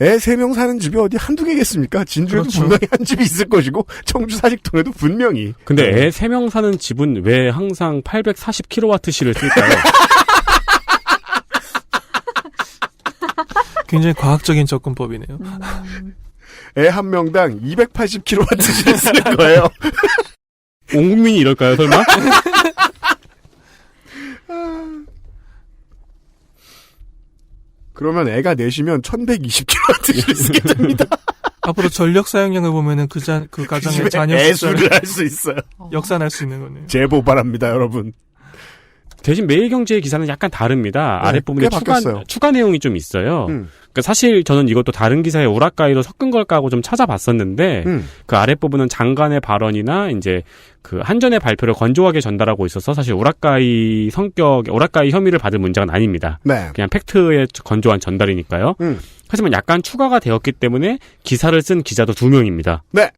애 3명 사는 집이 어디 한두 개겠습니까? 진주에도 그렇죠. 분명히 한 집이 있을 것이고 청주 사직동에도 분명히. 근데 애 3명 사는 집은 왜 항상 840kWh를 쓸까요? 굉장히 과학적인 접근법이네요. 애 한 명당 280kWh를 쓰는 거예요. 온 국민이 이럴까요, 설마? 그러면 애가 내시면 1120kWh를 쓰게 됩니다. 앞으로 전력 사용량을 보면은 그 가정의 집에 자녀 애수를 숫자를 할 수 있어요. 역산할 수 있는 거네요. 제보 바랍니다, 여러분. 대신 매일경제의 기사는 약간 다릅니다. 네, 아랫부분에 꽤 바뀌었어요. 추가 내용이 좀 있어요. 그러니까 사실 저는 이것도 다른 기사에 오락가이로 섞은 걸까 하고 좀 찾아봤었는데 그 아랫부분은 장관의 발언이나 이제 그 한전의 발표를 건조하게 전달하고 있어서 사실 오락가이 혐의를 받을 문제는 아닙니다. 네. 그냥 팩트의 건조한 전달이니까요. 하지만 약간 추가가 되었기 때문에 기사를 쓴 기자도 2명입니다. 네.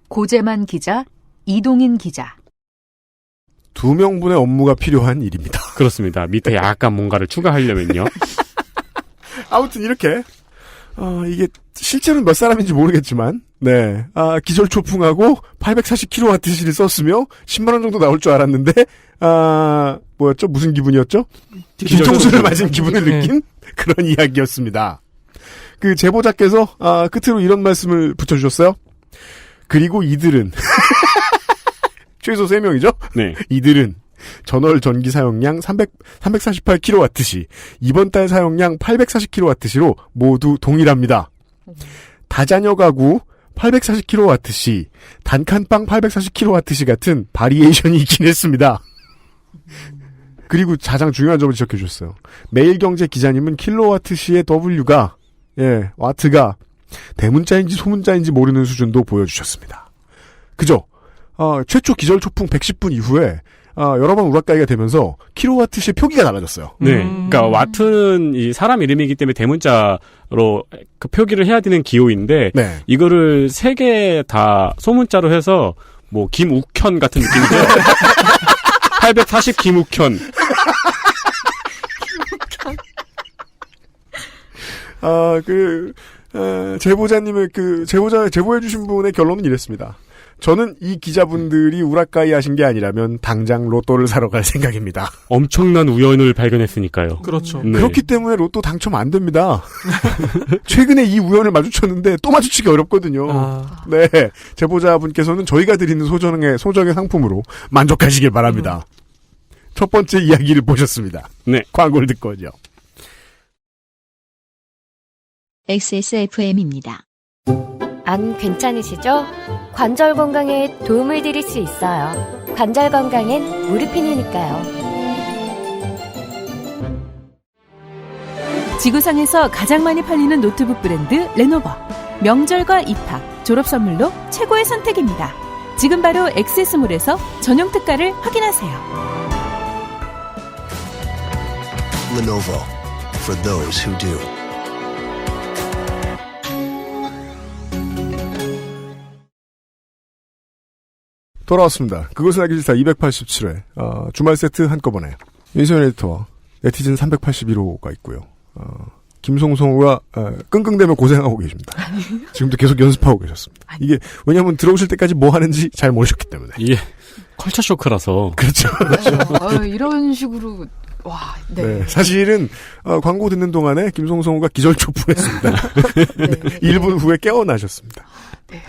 고재만 기자, 이동인 기자. 2명분의 업무가 필요한 일입니다. 그렇습니다. 밑에 약간 뭔가를 추가하려면요. 아무튼 이렇게 이게 실제로는 몇 사람인지 모르겠지만 네. 기절초풍하고 840kWh를 썼으며 10만 원 정도 나올 줄 알았는데 뭐였죠? 무슨 기분이었죠? 뒤통수를 맞은 기분을 느낀 그런 이야기였습니다. 그 제보자께서 끝으로 이런 말씀을 붙여주셨어요. 그리고 이들은 최소 3명이죠? 네. 이들은 전월 전기 사용량 348kWh, 이번 달 사용량 840kWh로 모두 동일합니다. 다자녀 가구 840kWh, 단칸방 840kWh 같은 바리에이션이 있긴 했습니다. 그리고 가장 중요한 점을 지적해 주셨어요. 매일경제 기자님은 킬로와트시의 W가 와트가 대문자인지 소문자인지 모르는 수준도 보여주셨습니다. 그죠? 최초 기절초풍 110분 이후에 여러 번 우락가이가 되면서 킬로와트시의 표기가 달라졌어요. 네. 그러니까 와트는 이 사람 이름이기 때문에 대문자로 그 표기를 해야 되는 기호인데 네. 이거를 3개 다 소문자로 해서 뭐 김욱현 같은 느낌이죠. 840 김욱현. 제보자님의 제보해주신 분의 결론은 이랬습니다. 저는 이 기자분들이 우락가이 하신 게 아니라면 당장 로또를 사러 갈 생각입니다. 엄청난 우연을 발견했으니까요. 그렇죠. 네. 그렇기 때문에 로또 당첨 안 됩니다. 최근에 이 우연을 마주쳤는데 또 마주치기 어렵거든요. 네. 제보자분께서는 저희가 드리는 소정의 상품으로 만족하시길 바랍니다. 첫 번째 이야기를 보셨습니다. 네. 광고를 듣고 오죠. XSFM입니다. 안 괜찮으시죠? 관절 건강에 도움을 드릴 수 있어요. 관절 건강엔 무르핀이니까요. 지구상에서 가장 많이 팔리는 노트북 브랜드 레노버. 명절과 입학, 졸업 선물로 최고의 선택입니다. 지금 바로 액세스몰에서 전용 특가를 확인하세요. Lenovo for those who do. 돌아왔습니다. 그것은 알기 싫다 287회 주말 세트 한꺼번에 윤세현 에디터와 네티즌 381호가 있고요. 김송송우가 끙끙대며 고생하고 계십니다. 지금도 계속 연습하고 계셨습니다. 이게 왜냐하면 들어오실 때까지 뭐 하는지 잘 모르셨기 때문에. 이게 컬처 쇼크라서. 그렇죠. 이런 식으로 와, 네. 네, 사실은 광고 듣는 동안에 김송송우가 기절초풍했습니다. 네. 1분 후에 깨어나셨습니다. 네.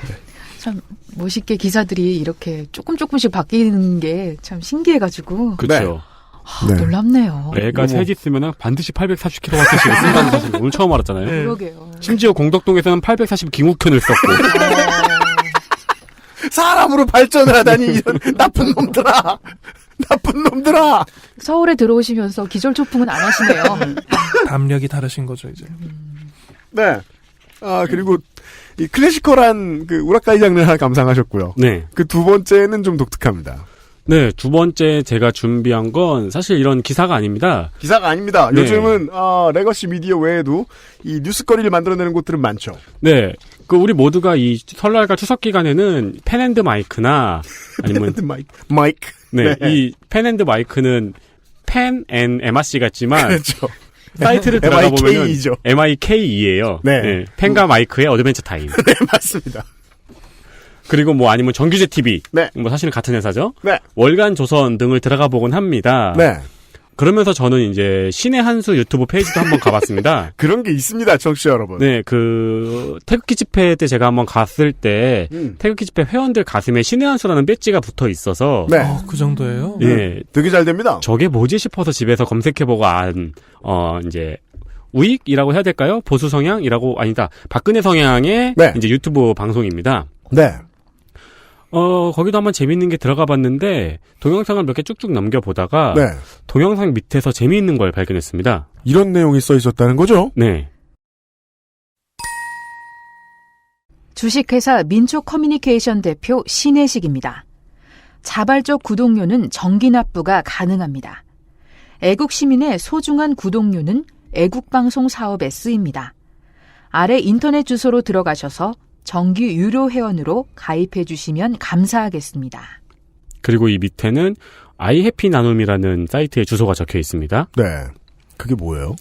참 멋있게 기사들이 이렇게 조금씩 바뀌는 게 참 신기해가지고. 그렇죠. 네. 놀랍네요. 애가 셋이 쓰면은 반드시 840kWh를 쓴다는 사실 오늘 처음 알았잖아요. 네. 그러게요. 심지어 공덕동에서는 840 김국현을 썼고. 사람으로 발전을 하다니 이런 나쁜 놈들아. 나쁜 놈들아. 서울에 들어오시면서 기절초풍은 안 하시네요. 담력이 다르신 거죠 이제. 네. 그리고 이 클래시컬한 그 우라카이 장르를 하나 감상하셨고요. 네. 그 두 번째는 좀 독특합니다. 네, 두 번째 제가 준비한 건 사실 이런 기사가 아닙니다. 기사가 아닙니다. 네. 요즘은 레거시 미디어 외에도 이 뉴스거리를 만들어내는 곳들은 많죠. 네, 그 우리 모두가 이 설날과 추석 기간에는 펜앤드 마이크나 아니면 마이크. 네, 네. 이 펜앤드 마이크는 펜 앤 MRC 같지만 그렇죠. 사이트를 들어가 보면은 MIKE죠. MIKE예요. 네. 펜과 마이크의 어드벤처 타임. 네, 맞습니다. 그리고 뭐 아니면 정규제 TV. 네. 뭐 사실은 같은 회사죠. 네. 월간 조선 등을 들어가 보곤 합니다. 네. 그러면서 저는 이제 신의 한수 유튜브 페이지도 한번 가봤습니다. 그런 게 있습니다, 청취자 여러분. 네, 그 태극기 집회 때 제가 한번 갔을 때 태극기 집회 회원들 가슴에 신의 한수라는 배지가 붙어 있어서 네. 그 정도예요? 예. 되게 잘 됩니다. 저게 뭐지 싶어서 집에서 검색해보고 이제 우익이라고 해야 될까요? 보수 성향이라고 아니다. 박근혜 성향의 네. 이제 유튜브 방송입니다. 네. 거기도 한번 재미있는 게 들어가 봤는데 동영상을 몇 개 쭉쭉 넘겨보다가 네. 동영상 밑에서 재미있는 걸 발견했습니다. 이런 내용이 써 있었다는 거죠? 네. 주식회사 민초커뮤니케이션 대표 신혜식입니다. 자발적 구독료는 정기 납부가 가능합니다. 애국 시민의 소중한 구독료는 애국방송 사업에 쓰입니다. 아래 인터넷 주소로 들어가셔서 정기 유료 회원으로 가입해 주시면 감사하겠습니다. 그리고 이 밑에는 아이해피 나눔이라는 사이트의 주소가 적혀 있습니다. 네. 그게 뭐예요?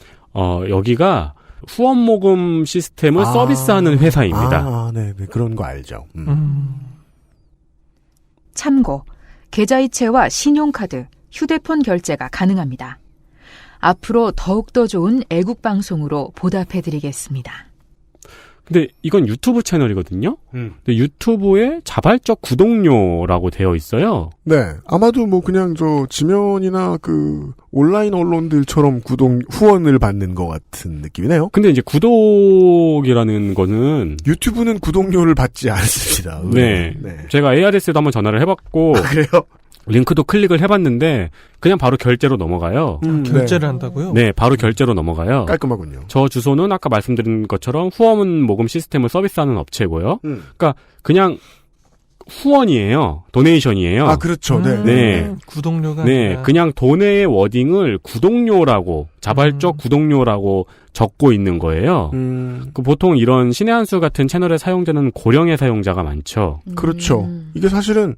여기가 후원 모금 시스템을 서비스하는 회사입니다. 네. 그런 거 알죠. 참고, 계좌이체와 신용카드, 휴대폰 결제가 가능합니다. 앞으로 더욱더 좋은 애국방송으로 보답해드리겠습니다. 근데 이건 유튜브 채널이거든요. 근데 유튜브에 자발적 구독료라고 되어 있어요. 네. 아마도 뭐 그냥 지면이나 그 온라인 언론들처럼 후원을 받는 것 같은 느낌이네요. 근데 이제 구독이라는 거는 유튜브는 구독료를 받지 않습니다. 네. 제가 ARS에도 한번 전화를 해봤고 그래요? 링크도 클릭을 해봤는데 그냥 바로 결제로 넘어가요. 결제를 한다고요? 네, 바로 결제로 넘어가요. 깔끔하군요. 저 주소는 아까 말씀드린 것처럼 후원 모금 시스템을 서비스하는 업체고요. 그러니까 그냥 후원이에요. 도네이션이에요. 아, 그렇죠. 네. 구독료가 네, 아니라. 그냥 돈의 워딩을 구독료라고 자발적 구독료라고 적고 있는 거예요. 그 보통 이런 신의 한수 같은 채널의 사용자는 고령의 사용자가 많죠. 그렇죠. 이게 사실은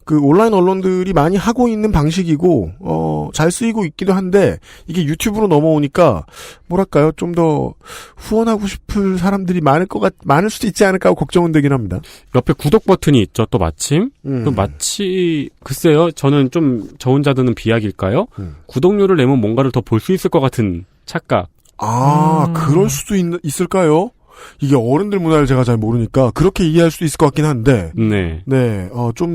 그 온라인 언론들이 많이 하고 있는 방식이고 잘 쓰이고 있기도 한데 이게 유튜브로 넘어오니까 뭐랄까요? 좀 더 후원하고 싶을 사람들이 많을 수도 있지 않을까 하고 걱정은 되긴 합니다. 옆에 구독 버튼이 있죠. 또 마침. 또 마치 글쎄요. 저는 좀 저 혼자 드는 비약일까요? 구독료를 내면 뭔가를 더 볼 수 있을 것 같은 착각. 그럴 수도 있을까요? 이게 어른들 문화를 제가 잘 모르니까 그렇게 이해할 수도 있을 것 같긴 한데. 네. 좀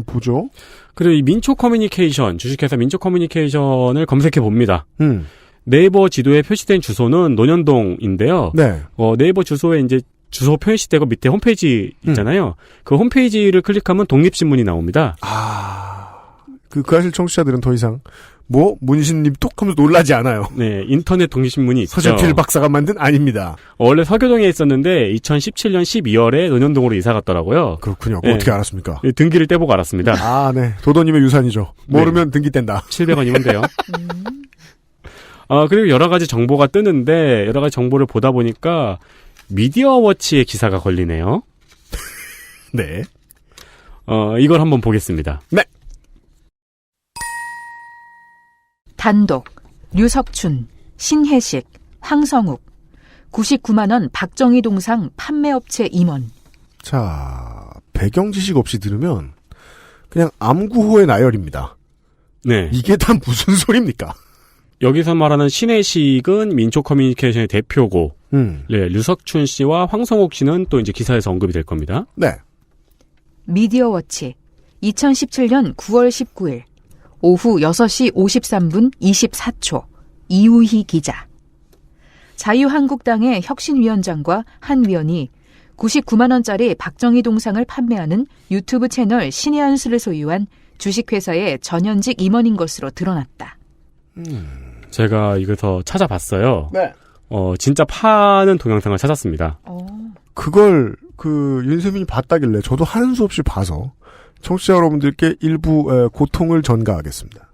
보죠. 그리고 이 민초 커뮤니케이션, 주식회사 민초 커뮤니케이션을 검색해 봅니다. 네이버 지도에 표시된 주소는 논현동인데요. 네. 네이버 주소에 이제 주소 표시되고 밑에 홈페이지 있잖아요. 그 홈페이지를 클릭하면 독립신문이 나옵니다. 그 아실 청취자들은 더 이상 문신님 똑 하면서 놀라지 않아요. 네, 인터넷 독립신문이 있죠. 서재필 박사가 만든 아닙니다. 원래 서교동에 있었는데 2017년 12월에 논현동으로 이사 갔더라고요. 그렇군요. 네. 어떻게 알았습니까? 등기를 떼보고 알았습니다. 아, 네. 도도님의 유산이죠. 모르면 등기 뗀다. 700원이면 돼요. 그리고 여러 가지 정보가 뜨는데 여러 가지 정보를 보다 보니까 미디어워치의 기사가 걸리네요. 네. 이걸 한번 보겠습니다. 네. 단독, 류석춘, 신혜식, 황성욱, 99만 원 박정희 동상 판매업체 임원. 자, 배경 지식 없이 들으면 그냥 암구호의 나열입니다. 네. 이게 다 무슨 소리입니까? 여기서 말하는 신혜식은 민초커뮤니케이션의 대표고, 네, 류석춘 씨와 황성욱 씨는 또 이제 기사에서 언급이 될 겁니다. 네. 미디어워치, 2017년 9월 19일, 오후 6시 53분 24초, 이우희 기자. 자유한국당의 혁신위원장과 한 위원이 99만 원짜리 박정희 동상을 판매하는 유튜브 채널 신의 한 수를 소유한 주식회사의 전현직 임원인 것으로 드러났다. 제가 이거서 찾아봤어요. 네. 진짜 파는 동영상을 찾았습니다. 그걸 윤세민이 봤다길래 저도 하는 수 없이 봐서 청취자 여러분들께 일부 고통을 전가하겠습니다.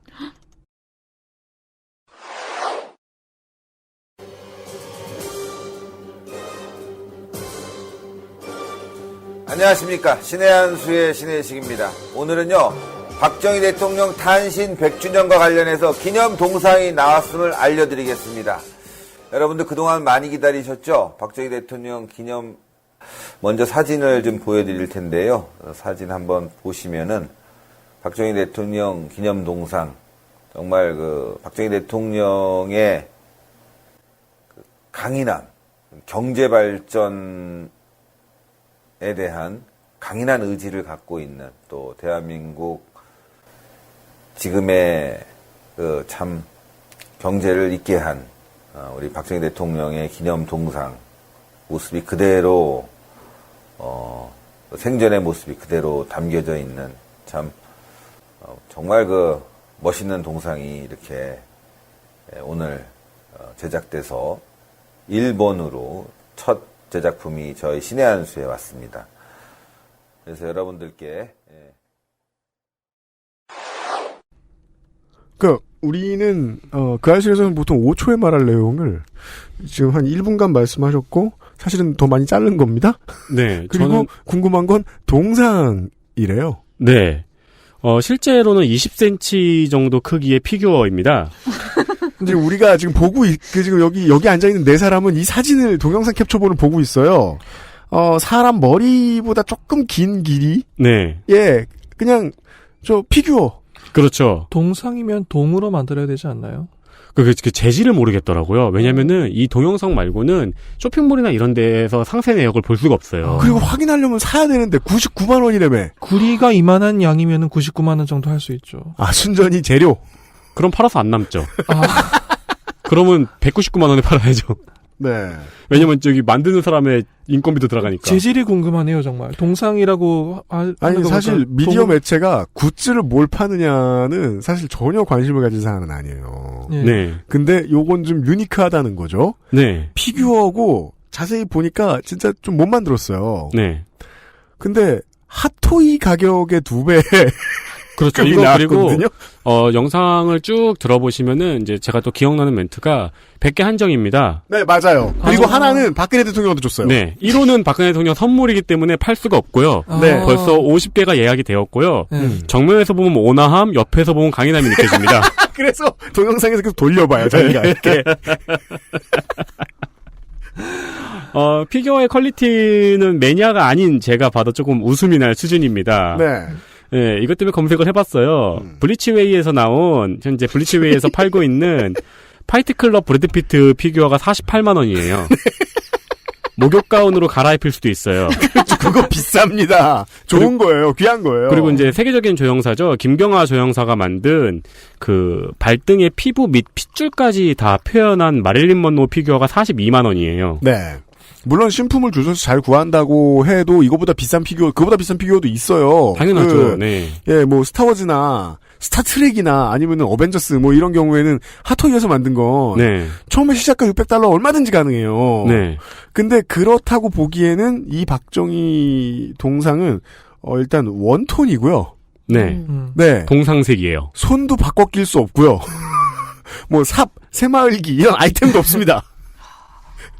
안녕하십니까. 신의 한 수의 신혜식입니다. 오늘은요, 박정희 대통령 탄신 100주년과 관련해서 기념 동상이 나왔음을 알려드리겠습니다. 여러분들 그동안 많이 기다리셨죠? 박정희 대통령 기념, 먼저 사진을 좀 보여드릴 텐데요. 사진 한번 보시면은, 박정희 대통령 기념 동상, 정말 박정희 대통령의 강인함, 경제 발전에 대한 강인한 의지를 갖고 있는, 또 대한민국 지금의 참 경제를 있게 한 우리 박정희 대통령의 기념 동상 모습이 그대로 생전의 모습이 그대로 담겨져 있는 참 정말 멋있는 동상이 이렇게 오늘 제작돼서 일본으로 첫 제작품이 저희 신의 한 수에 왔습니다. 그래서 여러분들께 우리는 그 아실에서는 보통 5초에 말할 내용을 지금 한 1분간 말씀하셨고 사실은 더 많이 자른 겁니다. 네. 그리고 저는 궁금한 건 동상이래요. 네. 실제로는 20cm 정도 크기의 피규어입니다. 근데 우리가 지금 지금 여기 앉아있는 네 사람은 이 사진을 동영상 캡처본을 보고 있어요. 사람 머리보다 조금 긴 길이. 네. 예. 그냥, 피규어. 그렇죠. 동상이면 동으로 만들어야 되지 않나요? 그 재질을 모르겠더라고요. 왜냐면은 이 동영상 말고는 쇼핑몰이나 이런 데에서 상세 내역을 볼 수가 없어요. 그리고 확인하려면 사야 되는데 99만 원이라며. 구리가 이만한 양이면 99만 원 정도 할 수 있죠. 아, 순전히 재료. 그럼 팔아서 안 남죠. 그러면 199만 원에 팔아야죠. 네. 왜냐면 만드는 사람의 인건비도 들어가니까. 재질이 궁금하네요, 정말. 동상이라고 아니, 사실 미디어 매체가 굿즈를 뭘 파느냐는 사실 전혀 관심을 가진 사안은 아니에요. 네. 근데 요건 좀 유니크하다는 거죠. 네. 피규어고 자세히 보니까 진짜 좀 못 만들었어요. 네. 근데 핫토이 가격의 2배. 그렇죠. 이거 그리고 영상을 쭉 들어보시면은 이제 제가 또 기억나는 멘트가 100개 한정입니다. 네, 맞아요. 그리고 하나는 박근혜 대통령한테 줬어요. 네. 1호는 박근혜 대통령 선물이기 때문에 팔 수가 없고요. 네. 벌써 50개가 예약이 되었고요. 정면에서 보면 오나함, 옆에서 보면 강인함이 느껴집니다. 그래서 동영상에서 계속 돌려봐요, 자기가 이렇게. 피규어의 퀄리티는 매니아가 아닌 제가 봐도 조금 웃음이 날 수준입니다. 네. 네, 이것 때문에 검색을 해봤어요. 블리치웨이에서 현재 블리치웨이에서 팔고 있는 파이트클럽 브래드 피트 피규어가 48만 원이에요. 목욕 가운으로 갈아입힐 수도 있어요. 그거 비쌉니다. 좋은 거예요. 귀한 거예요. 그리고 이제 세계적인 조형사죠. 김경하 조형사가 만든 발등의 피부 및 핏줄까지 다 표현한 마릴린 먼로 피규어가 42만 원이에요. 네. 물론 신품을 주셔서 잘 구한다고 해도 그보다 비싼 피규어도 있어요. 당연하죠. 네. 예, 스타워즈나 스타트rek이나 아니면은 어벤져스 뭐 이런 경우에는 핫토이에서 만든 건 네. 처음에 시작가 $600 얼마든지 가능해요. 네. 근데 그렇다고 보기에는 이 박정희 동상은 일단 원톤이고요. 네. 네. 동상색이에요. 손도 바꿔 낄 수 없고요. 뭐 새마을기 이런 아이템도 없습니다.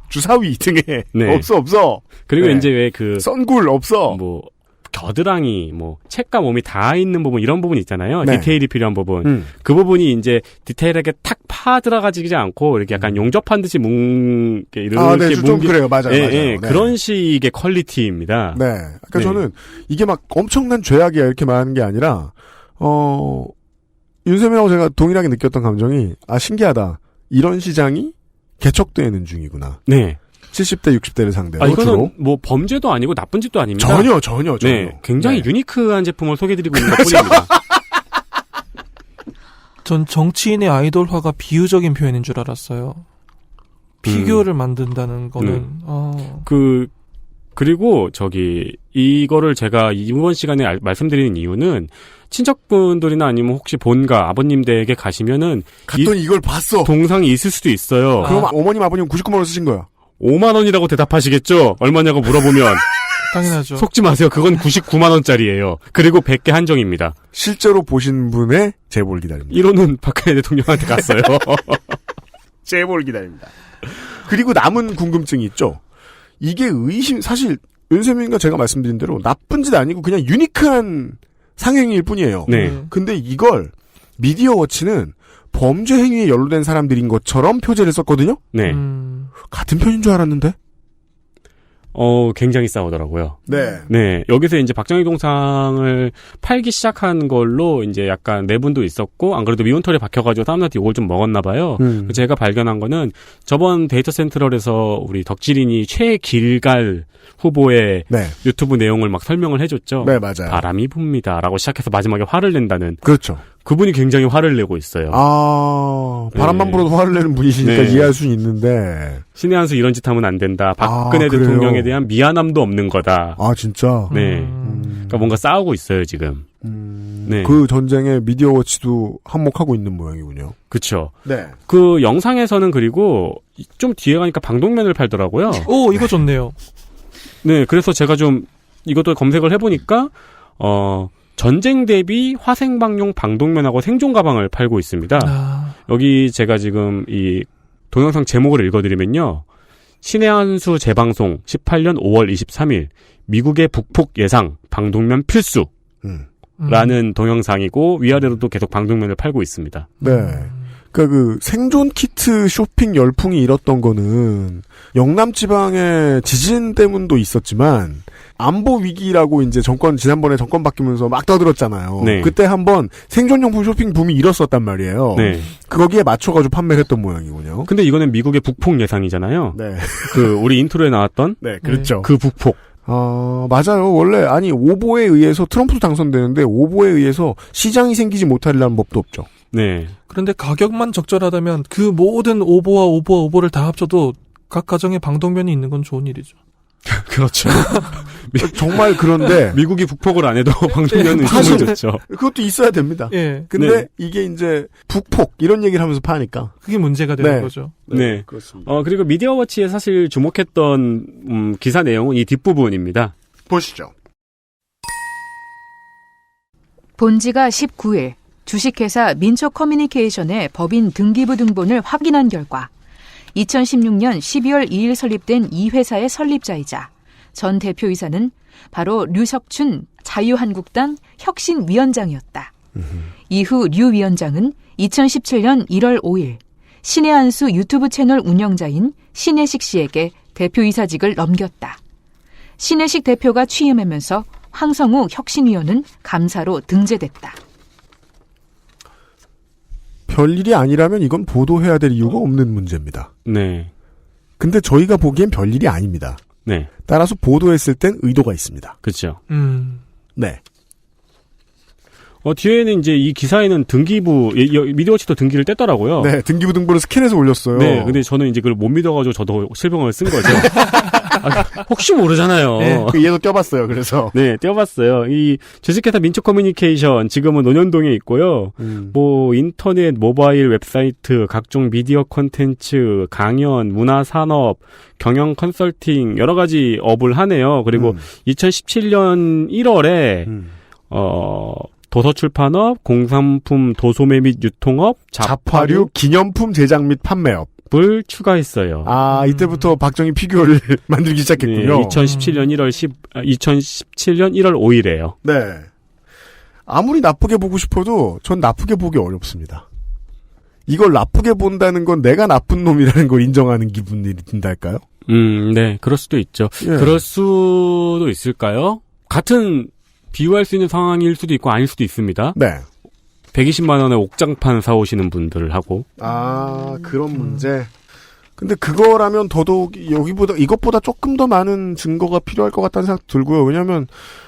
주사위 등에 네. 없어. 그리고 네. 이제 왜 그 썬굴 없어. 뭐 겨드랑이, 뭐 책과 몸이 닿아 있는 부분 이런 부분 있잖아요. 네. 디테일이 필요한 부분. 그 부분이 이제 디테일하게 탁 파 들어가지지 않고 이렇게 약간 용접한 듯이 이렇게 네, 좀 그래요. 맞아요. 예, 맞아요. 예, 네. 그런 식의 퀄리티입니다. 네. 그러니까 네. 저는 이게 막 엄청난 죄악이야 이렇게 말하는 게 아니라 윤세민하고 제가 동일하게 느꼈던 감정이 신기하다. 이런 시장이 개척되는 중이구나. 네. 70대, 60대를 상대로. 이거는 주로. 뭐 범죄도 아니고 나쁜 짓도 아닙니다. 전혀. 네, 굉장히 네. 유니크한 제품을 소개해드리고 있는 그렇죠. 것뿐입니다. 전 정치인의 아이돌화가 비유적인 표현인 줄 알았어요. 피규어를 만든다는 거는 그리고 이거를 제가 이번 시간에 말씀드리는 이유는 친척분들이나 아니면 혹시 본가 아버님 댁에 가시면은 갔더니 이걸 봤어. 동상이 있을 수도 있어요. 그럼 어머님 아버님 99만 원 쓰신 거야. 5만 원이라고 대답하시겠죠? 얼마냐고 물어보면 당연하죠. 속지 마세요. 그건 99만 원짜리예요. 그리고 100개 한정입니다. 실제로 보신 분의 제보를 기다립니다. 1호는 박근혜 대통령한테 갔어요. 제보를 기다립니다. 그리고 남은 궁금증이 있죠. 이게 사실 윤세민과 제가 말씀드린 대로 나쁜 짓 아니고 그냥 유니크한 상행일 뿐이에요. 네. 근데 이걸 미디어워치는 범죄 행위에 연루된 사람들인 것처럼 표제를 썼거든요. 네. 같은 편인 줄 알았는데. 굉장히 싸우더라고요. 네. 네. 여기서 이제 박정희 동상을 팔기 시작한 걸로 이제 약간 내분도 있었고, 안 그래도 미운털에 박혀가지고 사람들한테 욕을 좀 먹었나봐요. 제가 발견한 거는 저번 데이터 센트럴에서 우리 덕질인이 최길갈 후보의 네. 유튜브 내용을 막 설명을 해줬죠. 네, 맞아요. 바람이 붑니다. 라고 시작해서 마지막에 화를 낸다는. 그렇죠. 그분이 굉장히 화를 내고 있어요. 바람만 불어도 화를 내는 분이시니까 네. 이해할 수는 있는데. 신의 한 수 이런 짓 하면 안 된다. 박근혜 그래요? 대통령에 대한 미안함도 없는 거다. 진짜? 네. 그러니까 뭔가 싸우고 있어요, 지금. 네. 그 전쟁에 미디어워치도 한몫하고 있는 모양이군요. 그쵸. 네. 그 영상에서는 그리고 좀 뒤에 가니까 방독면을 팔더라고요. 오, 이거 좋네요. 네, 그래서 제가 좀 이것도 검색을 해보니까, 전쟁 대비 화생방용 방독면하고 생존 가방을 팔고 있습니다. 여기 제가 지금 이 동영상 제목을 읽어드리면요. 신의 한 수 재방송 18년 5월 23일 미국의 북폭 예상 방독면 필수 라는 동영상이고 위아래로도 계속 방독면을 팔고 있습니다. 네. 그러니까 생존 키트 쇼핑 열풍이 일었던 거는 영남 지방의 지진 때문도 있었지만 안보 위기라고 이제 지난번에 정권 바뀌면서 막 떠들었잖아요. 네. 그때 한번 생존용품 쇼핑 붐이 일었었단 말이에요. 네. 거기에 맞춰가지고 판매를 했던 모양이군요. 근데 이거는 미국의 북폭 예상이잖아요. 네. 우리 인트로에 나왔던 네, 그렇죠. 그 북폭. 맞아요. 원래 오보에 의해서 트럼프도 당선되는데 오보에 의해서 시장이 생기지 못하리라는 법도 없죠. 네. 그런데 가격만 적절하다면 그 모든 오보를 다 합쳐도 각 가정에 방독면이 있는 건 좋은 일이죠. 그렇죠. 정말 그런데 미국이 북폭을 안 해도 방독면은 사실 있으면 좋죠. 그것도 있어야 됩니다. 예. 근데 네. 이게 이제 북폭 이런 얘기를 하면서 파니까 그게 문제가 되는 네. 거죠. 네. 그렇습니다. 그리고 미디어워치에 사실 주목했던 기사 내용은 이 뒷부분입니다. 보시죠. 본지가 19일 주식회사 민초커뮤니케이션의 법인 등기부 등본을 확인한 결과 2016년 12월 2일 설립된 이 회사의 설립자이자 전 대표이사는 바로 류석춘 자유한국당 혁신위원장이었다. 이후 류 위원장은 2017년 1월 5일 신의 한 수 유튜브 채널 운영자인 신혜식 씨에게 대표이사직을 넘겼다. 신혜식 대표가 취임하면서 황성우 혁신위원은 감사로 등재됐다. 별일이 아니라면 이건 보도해야 될 이유가 없는 문제입니다. 네. 근데 저희가 보기엔 별일이 아닙니다. 네. 따라서 보도했을 땐 의도가 있습니다. 그렇죠. 네. 뒤에는 이제 이 기사에는 등기부, 미디어워치도 등기를 뗐더라고요. 네, 등기부 등본을 스캔해서 올렸어요. 네, 근데 저는 이제 그걸 못 믿어가지고 저도 실명을 쓴 거죠. 혹시 모르잖아요. 네, 얘도 껴봤어요. 그래서 네, 떼어봤어요. 이 주식회사 민초 커뮤니케이션 지금은 논현동에 있고요. 뭐 인터넷, 모바일 웹사이트, 각종 미디어 콘텐츠, 강연, 문화산업, 경영 컨설팅 여러 가지 업을 하네요. 그리고 2017년 1월에 도서출판업, 공산품 도소매 및 유통업, 자파류 기념품 제작 및 판매업을 추가했어요. 아, 이때부터 박정희 피규어를 만들기 시작했군요. 네, 2017년 1월 5일에요. 네. 아무리 나쁘게 보고 싶어도 전 나쁘게 보기 어렵습니다. 이걸 나쁘게 본다는 건 내가 나쁜 놈이라는 걸 인정하는 기분이 든달까요? 네, 그럴 수도 있죠. 예. 그럴 수도 있을까요? 같은 비유할 수 있는 상황일 수도 있고 아닐 수도 있습니다. 네. 120만 원에 옥장판 사오시는 분들을 하고. 아, 그런 문제. 근데 그거라면 더더욱 이것보다 조금 더 많은 증거가 필요할 것 같다는 생각 들고요. 왜냐하면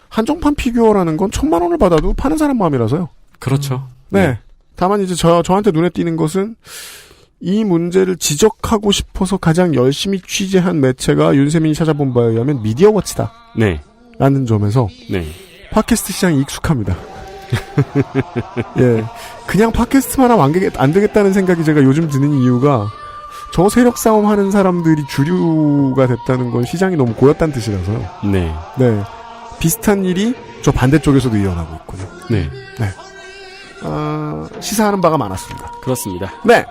한정판 피규어라는 건 1,000만 원을 받아도 파는 사람 마음이라서요. 그렇죠. 네. 다만 이제 저한테 눈에 띄는 것은 이 문제를 지적하고 싶어서 가장 열심히 취재한 매체가 윤세민이 찾아본 바에 의하면 미디어워치다. 네. 라는 점에서 네. 팟캐스트 시장이 익숙합니다. 예. 그냥 팟캐스트만 하면 안 되겠다는 생각이 제가 요즘 드는 이유가 저 세력 싸움 하는 사람들이 주류가 됐다는 건 시장이 너무 고였다는 뜻이라서요. 네. 네. 비슷한 일이 저 반대쪽에서도 일어나고 있군요. 네. 네. 시사하는 바가 많았습니다. 그렇습니다. 네.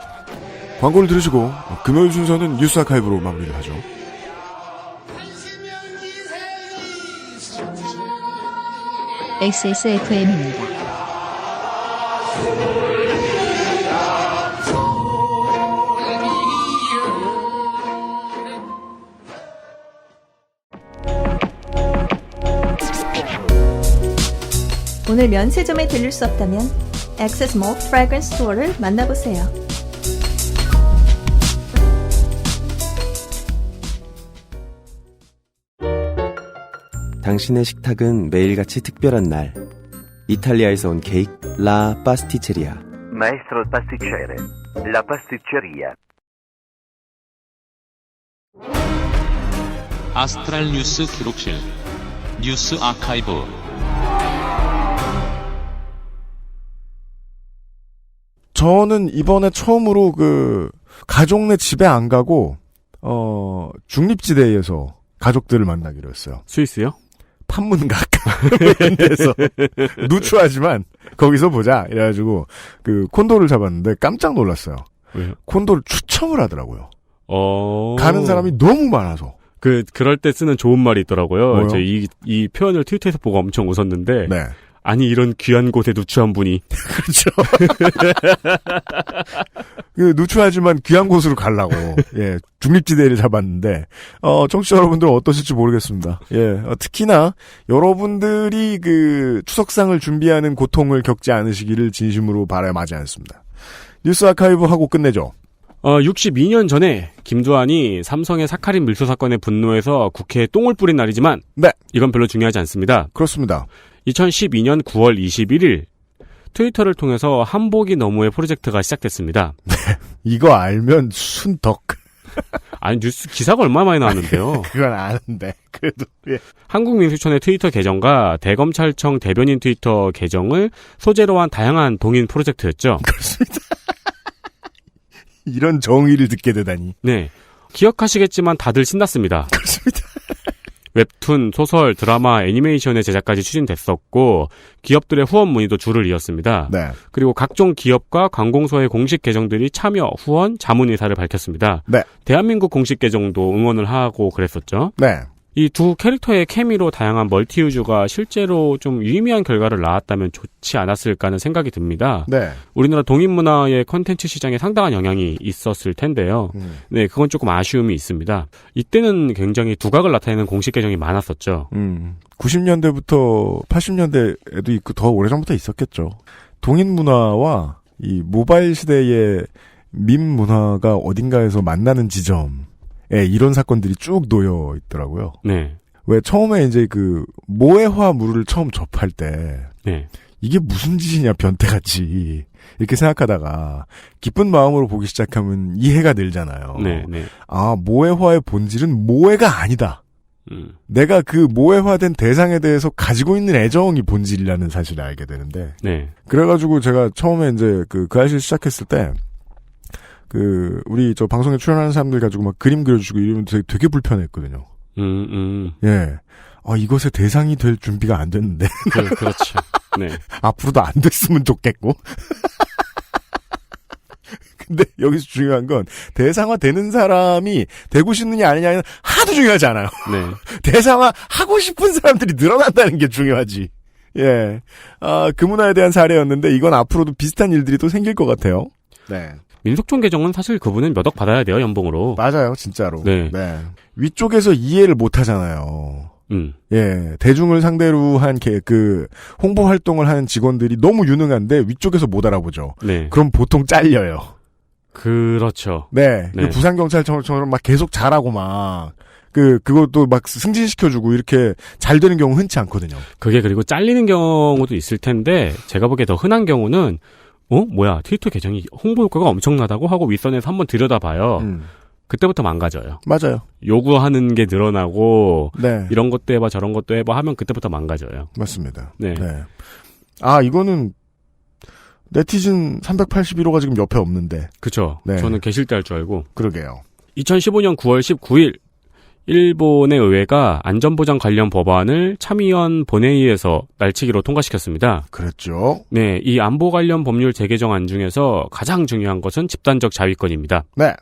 광고를 들으시고 금요일 순서는 뉴스 아카이브로 마무리를 하죠. XSFM입니다. 오늘 면세점에 들릴 수 없다면 액세스몰 프래그런스 스토어를 만나보세요. 당신의 식탁은 매일같이 특별한 날. 이탈리아에서 온 케이크 라 파스티체리아. Maestro pasticcere, la pasticceria. 아스트랄 뉴스 기록실 뉴스 아카이브. 저는 이번에 처음으로 가족 내 집에 안 가고 중립지대에서 가족들을 만나기로 했어요. 스위스요? 판문각 이런 데서 누추하지만 거기서 보자 이래가지고 콘도를 잡았는데 깜짝 놀랐어요. 왜요? 콘도를 추첨을 하더라고요. 가는 사람이 너무 많아서. 그럴 때 쓰는 좋은 말이 있더라고요. 뭐요? 이제 이 표현을 트위터에서 보고 엄청 웃었는데. 네. 아니 이런 귀한 곳에 누추한 분이. 그렇죠. 누추하지만 귀한 곳으로 가려고 예 중립지대를 잡았는데 청취자 여러분들은 어떠실지 모르겠습니다. 예 특히나 여러분들이 추석상을 준비하는 고통을 겪지 않으시기를 진심으로 바라마지 않습니다. 뉴스 아카이브 하고 끝내죠. 62년 전에 김두한이 삼성의 사카린 밀수 사건에 분노해서 국회에 똥을 뿌린 날이지만 네. 이건 별로 중요하지 않습니다. 그렇습니다. 2012년 9월 21일 트위터를 통해서 한복이 너무의 프로젝트가 시작됐습니다. 네. 이거 알면 순덕. 아니 뉴스 기사가 얼마나 많이 나왔는데요. 그건 아는데 그래도 예. 한국민수촌의 트위터 계정과 대검찰청 대변인 트위터 계정을 소재로 한 다양한 동인 프로젝트였죠. 그렇습니다. 이런 정의를 듣게 되다니. 네. 기억하시겠지만 다들 신났습니다. 그렇습니다. 웹툰, 소설, 드라마, 애니메이션의 제작까지 추진됐었고 기업들의 후원 문의도 줄을 이었습니다. 네. 그리고 각종 기업과 관공서의 공식 계정들이 참여, 후원, 자문 의사를 밝혔습니다. 네. 대한민국 공식 계정도 응원을 하고 그랬었죠. 네. 이 두 캐릭터의 케미로 다양한 멀티유저가 실제로 좀 유의미한 결과를 낳았다면 좋지 않았을까 하는 생각이 듭니다. 네. 우리나라 동인문화의 콘텐츠 시장에 상당한 영향이 있었을 텐데요. 네, 그건 조금 아쉬움이 있습니다. 이때는 굉장히 두각을 나타내는 공식 계정이 많았었죠. 90년대부터 80년대에도 있고 더 오래전부터 있었겠죠. 동인문화와 이 모바일 시대의 밈 문화가 어딘가에서 만나는 지점 이런 사건들이 쭉 놓여 있더라고요. 네. 왜 처음에 이제 모해화물을 처음 접할 때 네. 이게 무슨 짓이냐 변태같이 이렇게 생각하다가 기쁜 마음으로 보기 시작하면 이해가 늘잖아요. 네, 네. 아 모해화의 본질은 모해가 아니다. 내가 그 모해화된 대상에 대해서 가지고 있는 애정이 본질이라는 사실을 알게 되는데. 네. 그래가지고 제가 처음에 이제 그 아이실 시작했을 때, 우리 방송에 출연하는 사람들 가지고 막 그림 그려주고 이러면 되게 불편했거든요. 예. 이것의 대상이 될 준비가 안 됐는데. 그렇죠. 네. 앞으로도 안 됐으면 좋겠고. 근데 여기서 중요한 건 대상화 되는 사람이 되고 싶느냐 아니냐는 하도 중요하지 않아요. 네. 대상화 하고 싶은 사람들이 늘어난다는 게 중요하지. 예. 그 문화에 대한 사례였는데 이건 앞으로도 비슷한 일들이 또 생길 것 같아요. 네. 민속촌 계정은 사실 그분은 몇 억 받아야 돼요, 연봉으로. 맞아요, 진짜로. 네. 위쪽에서 이해를 못 하잖아요. 예. 대중을 상대로 한 홍보 활동을 하는 직원들이 너무 유능한데 위쪽에서 못 알아보죠. 네. 그럼 보통 잘려요. 그렇죠. 네. 네. 부산경찰청처럼 막 계속 잘하고 그것도 막 승진시켜주고 이렇게 잘 되는 경우 흔치 않거든요. 그게 그리고 잘리는 경우도 있을 텐데, 제가 보기에 더 흔한 경우는, 뭐야, 트위터 계정이 홍보 효과가 엄청나다고 하고 윗선에서 한번 들여다봐요. 그때부터 망가져요. 맞아요. 요구하는 게 늘어나고, 네. 이런 것도 해봐, 저런 것도 해봐 하면 그때부터 망가져요. 맞습니다. 네. 이거는, 네티즌 381호가 지금 옆에 없는데. 그쵸. 네. 저는 계실 때 할 줄 알고. 그러게요. 2015년 9월 19일, 일본의 의회가 안전보장 관련 법안을 참의원 본회의에서 날치기로 통과시켰습니다. 그랬죠. 네, 이 안보 관련 법률 재개정안 중에서 가장 중요한 것은 집단적 자위권입니다. 네.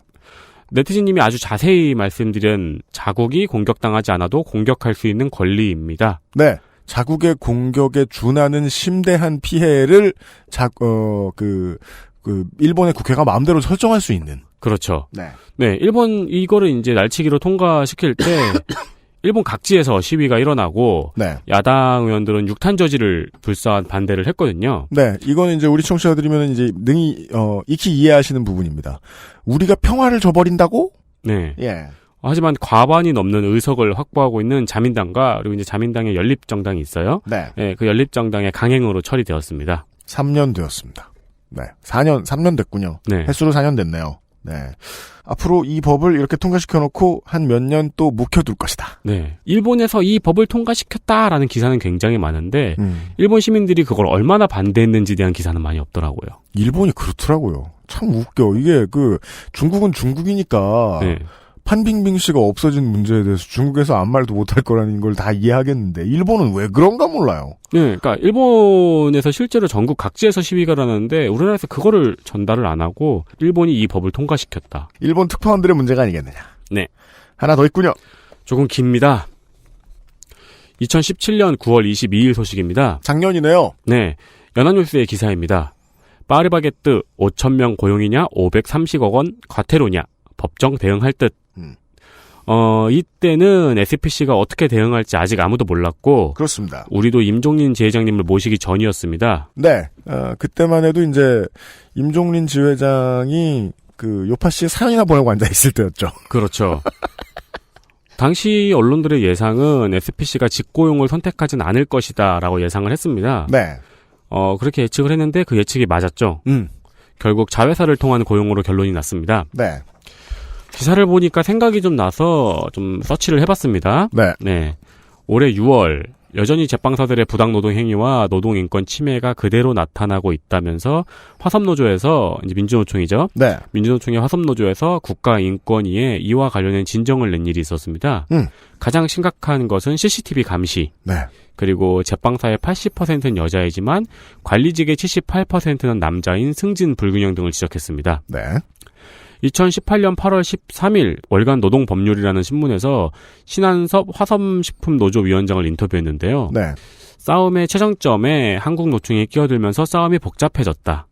네티즌님이 아주 자세히 말씀드린 자국이 공격당하지 않아도 공격할 수 있는 권리입니다. 네. 자국의 공격에 준하는 심대한 피해를 일본의 국회가 마음대로 설정할 수 있는. 그렇죠. 네. 네, 일본 이거를 이제 날치기로 통과시킬 때 일본 각지에서 시위가 일어나고 네. 야당 의원들은 육탄 저지를 불사한 반대를 했거든요. 네, 이거는 이제 우리 청취자들이면 이제 능히 익히 이해하시는 부분입니다. 우리가 평화를 저버린다고? 네. 예. 하지만 과반이 넘는 의석을 확보하고 있는 자민당과 그리고 이제 자민당의 연립정당이 있어요. 네. 네, 그 연립정당의 강행으로 처리되었습니다. 3년 되었습니다. 네. 3년 됐군요. 네. 횟수로 4년 됐네요. 네. 앞으로 이 법을 이렇게 통과시켜놓고 한 몇 년 또 묵혀둘 것이다. 네. 일본에서 이 법을 통과시켰다라는 기사는 굉장히 많은데, 일본 시민들이 그걸 얼마나 반대했는지에 대한 기사는 많이 없더라고요. 일본이 그렇더라고요. 참 웃겨. 이게 중국은 중국이니까. 네. 판빙빙 씨가 없어진 문제에 대해서 중국에서 아무 말도 못할 거라는 걸 다 이해하겠는데 일본은 왜 그런가 몰라요. 네, 그러니까 일본에서 실제로 전국 각지에서 시위가 일어나는데 우리나라에서 그거를 전달을 안 하고 일본이 이 법을 통과시켰다. 일본 특파원들의 문제가 아니겠느냐. 네. 하나 더 있군요. 조금 깁니다. 2017년 9월 22일 소식입니다. 작년이네요. 네, 연합뉴스의 기사입니다. 파리바게뜨 5,000명 고용이냐 530억 원 과태료냐 법정 대응할 듯. 이때는 SPC가 어떻게 대응할지 아직 아무도 몰랐고. 그렇습니다. 우리도 임종린 지회장님을 모시기 전이었습니다. 네. 그때만 해도 이제, 임종린 지회장이 요파 씨의 사연이나 보내고 앉아있을 때였죠. 그렇죠. 당시 언론들의 예상은 SPC가 직고용을 선택하진 않을 것이다 라고 예상을 했습니다. 네. 그렇게 예측을 했는데 그 예측이 맞았죠. 결국 자회사를 통한 고용으로 결론이 났습니다. 네. 기사를 보니까 생각이 좀 나서 좀 서치를 해봤습니다. 네. 올해 6월 여전히 제빵사들의 부당노동 행위와 노동인권 침해가 그대로 나타나고 있다면서 화섬노조에서 이제 민주노총이죠. 네. 민주노총의 화섬노조에서 국가인권위에 이와 관련된 진정을 낸 일이 있었습니다. 가장 심각한 것은 CCTV 감시. 네. 그리고 제빵사의 80%는 여자이지만 관리직의 78%는 남자인 승진 불균형 등을 지적했습니다. 네. 2018년 8월 13일 월간 노동법률이라는 신문에서 신한섭 화섬식품노조위원장을 인터뷰했는데요. 네. 싸움의 최정점에 한국노총이 끼어들면서 싸움이 복잡해졌다.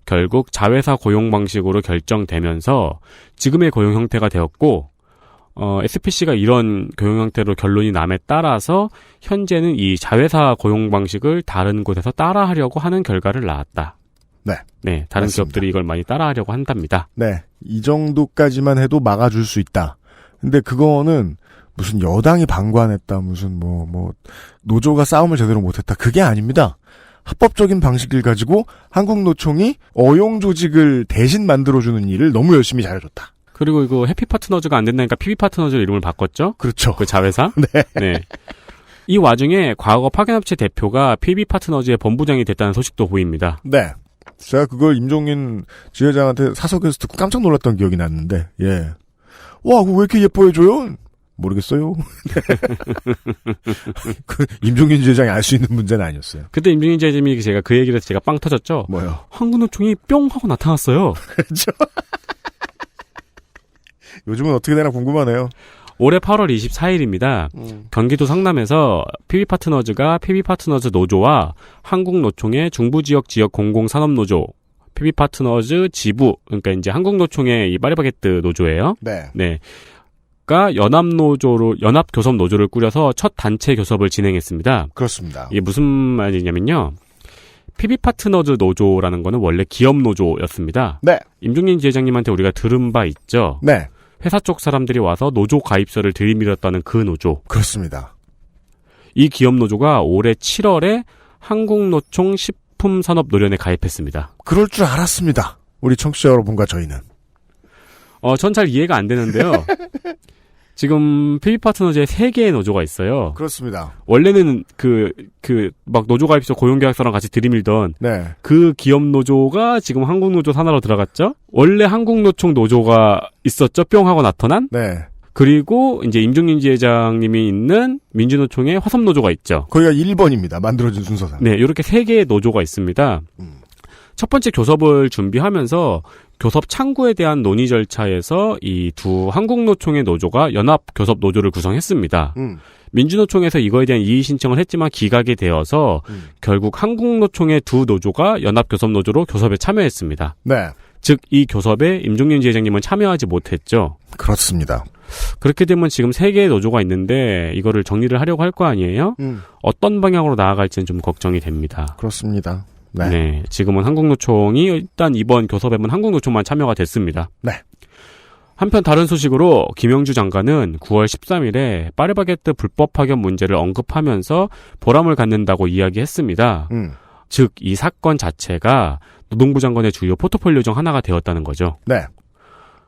결국 자회사 고용 방식으로 결정되면서 지금의 고용 형태가 되었고 SPC가 이런 고용 형태로 결론이 남에 따라서 현재는 이 자회사 고용 방식을 다른 곳에서 따라하려고 하는 결과를 낳았다. 네, 다른 맞습니다. 기업들이 이걸 많이 따라하려고 한답니다. 네, 이 정도까지만 해도 막아줄 수 있다. 근데 그거는 무슨 여당이 방관했다, 무슨 노조가 싸움을 제대로 못했다. 그게 아닙니다. 합법적인 방식을 가지고 한국노총이 어용 조직을 대신 만들어주는 일을 너무 열심히 잘해줬다. 그리고 이거 해피 파트너즈가 안 된다니까 PB 파트너즈로 이름을 바꿨죠? 그렇죠. 그 자회사? 네. 네. 이 와중에 과거 파견업체 대표가 PB 파트너즈의 본부장이 됐다는 소식도 보입니다. 네. 제가 그걸 임종인 지회장한테 사석에서 듣고 깜짝 놀랐던 기억이 났는데, 예. 와, 그거 왜 이렇게 예뻐해줘요? 모르겠어요. 그 임종인 지회장이 알 수 있는 문제는 아니었어요. 그때 임종인 지회장이 제가 그 얘기를 해서 제가 빵 터졌죠? 뭐요? 한국노총이 뿅 하고 나타났어요. 그렇죠. 요즘은 어떻게 되나 궁금하네요. 올해 8월 24일입니다. 경기도 성남에서 PB파트너즈가 PB파트너즈 노조와 한국노총의 중부지역 공공산업노조, PB파트너즈 지부, 그러니까 이제 한국노총의 이 파리바게뜨 노조예요. 네. 네. 연합교섭노조를 꾸려서 첫 단체 교섭을 진행했습니다. 그렇습니다. 이게 무슨 말이냐면요. PB파트너즈 노조라는 거는 원래 기업노조였습니다. 네. 임종린 지회장님한테 우리가 들은 바 있죠. 네. 회사 쪽 사람들이 와서 노조 가입서를 들이밀었다는 그 노조. 그렇습니다. 이 기업노조가 올해 7월에 한국노총 식품산업노련에 가입했습니다. 그럴 줄 알았습니다. 우리 청취자 여러분과 저희는. 전 잘 이해가 안 되는데요. 지금 PB파트너즈에 3개의 노조가 있어요. 그렇습니다. 원래는 막 노조 가입서 고용계약서랑 같이 들이밀던 네. 그 기업 노조가 지금 한국노조 산하로 들어갔죠. 원래 한국노총 노조가 있었죠. 뿅 하고 나타난. 네. 그리고 이제 임종린 지회장님이 있는 민주노총의 화섬노조가 있죠. 거기가 1번입니다. 만들어진 순서상. 네, 이렇게 3개의 노조가 있습니다. 첫 번째 교섭을 준비하면서 교섭 창구에 대한 논의 절차에서 이 두 한국노총의 노조가 연합교섭노조를 구성했습니다. 민주노총에서 이거에 대한 이의 신청을 했지만 기각이 되어서 결국 한국노총의 두 노조가 연합교섭노조로 교섭에 참여했습니다. 네. 즉 이 교섭에 임종린 지회장님은 참여하지 못했죠. 그렇습니다. 그렇게 되면 지금 3개의 노조가 있는데 이거를 정리를 하려고 할 거 아니에요? 어떤 방향으로 나아갈지는 좀 걱정이 됩니다. 그렇습니다. 네. 네. 지금은 한국노총이 일단 이번 교섭에는 한국노총만 참여가 됐습니다. 네. 한편 다른 소식으로 김영주 장관은 9월 13일에 파리바게뜨 불법 파견 문제를 언급하면서 보람을 갖는다고 이야기했습니다. 즉, 이 사건 자체가 노동부 장관의 주요 포트폴리오 중 하나가 되었다는 거죠. 네.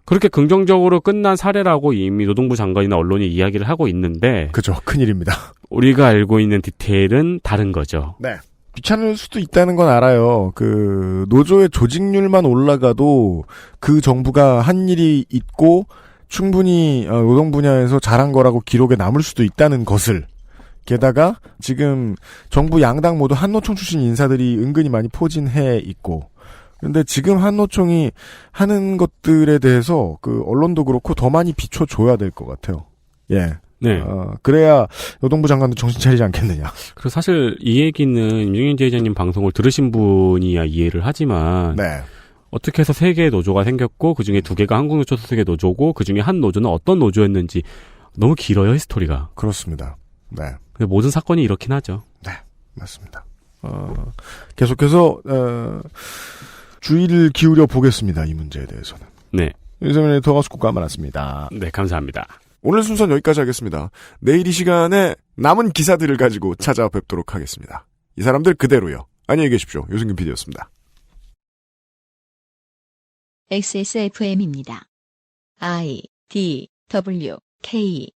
그렇게 긍정적으로 끝난 사례라고 이미 노동부 장관이나 언론이 이야기를 하고 있는데 그죠. 큰일입니다. 우리가 알고 있는 디테일은 다른 거죠. 네. 귀찮을 수도 있다는 건 알아요. 노조의 조직률만 올라가도 그 정부가 한 일이 있고 충분히 노동 분야에서 잘한 거라고 기록에 남을 수도 있다는 것을 게다가 지금 정부 양당 모두 한노총 출신 인사들이 은근히 많이 포진해 있고 그런데 지금 한노총이 하는 것들에 대해서 언론도 그렇고 더 많이 비춰줘야 될 것 같아요. 예. 네. 그래야 노동부 장관도 정신 차리지 않겠느냐. 그리고 사실 이 얘기는 임종인 지회장님 방송을 들으신 분이야 이해를 하지만 네. 어떻게 해서 3개의 노조가 생겼고 그중에 2개가 한국노총 소속의 노조고 그중에 한 노조는 어떤 노조였는지 너무 길어요, 히스토리가. 그렇습니다. 네. 근데 모든 사건이 이렇긴 하죠. 네. 맞습니다. 계속해서 주의를 기울여 보겠습니다. 이 문제에 대해서는. 네. 윤세민 에디터가 수고가 많았습니다. 네, 감사합니다. 오늘 순서는 여기까지 하겠습니다. 내일 이 시간에 남은 기사들을 가지고 찾아뵙도록 하겠습니다. 이 사람들 그대로요. 안녕히 계십시오. 유승균 PD였습니다. XSFM입니다. I, D, W, K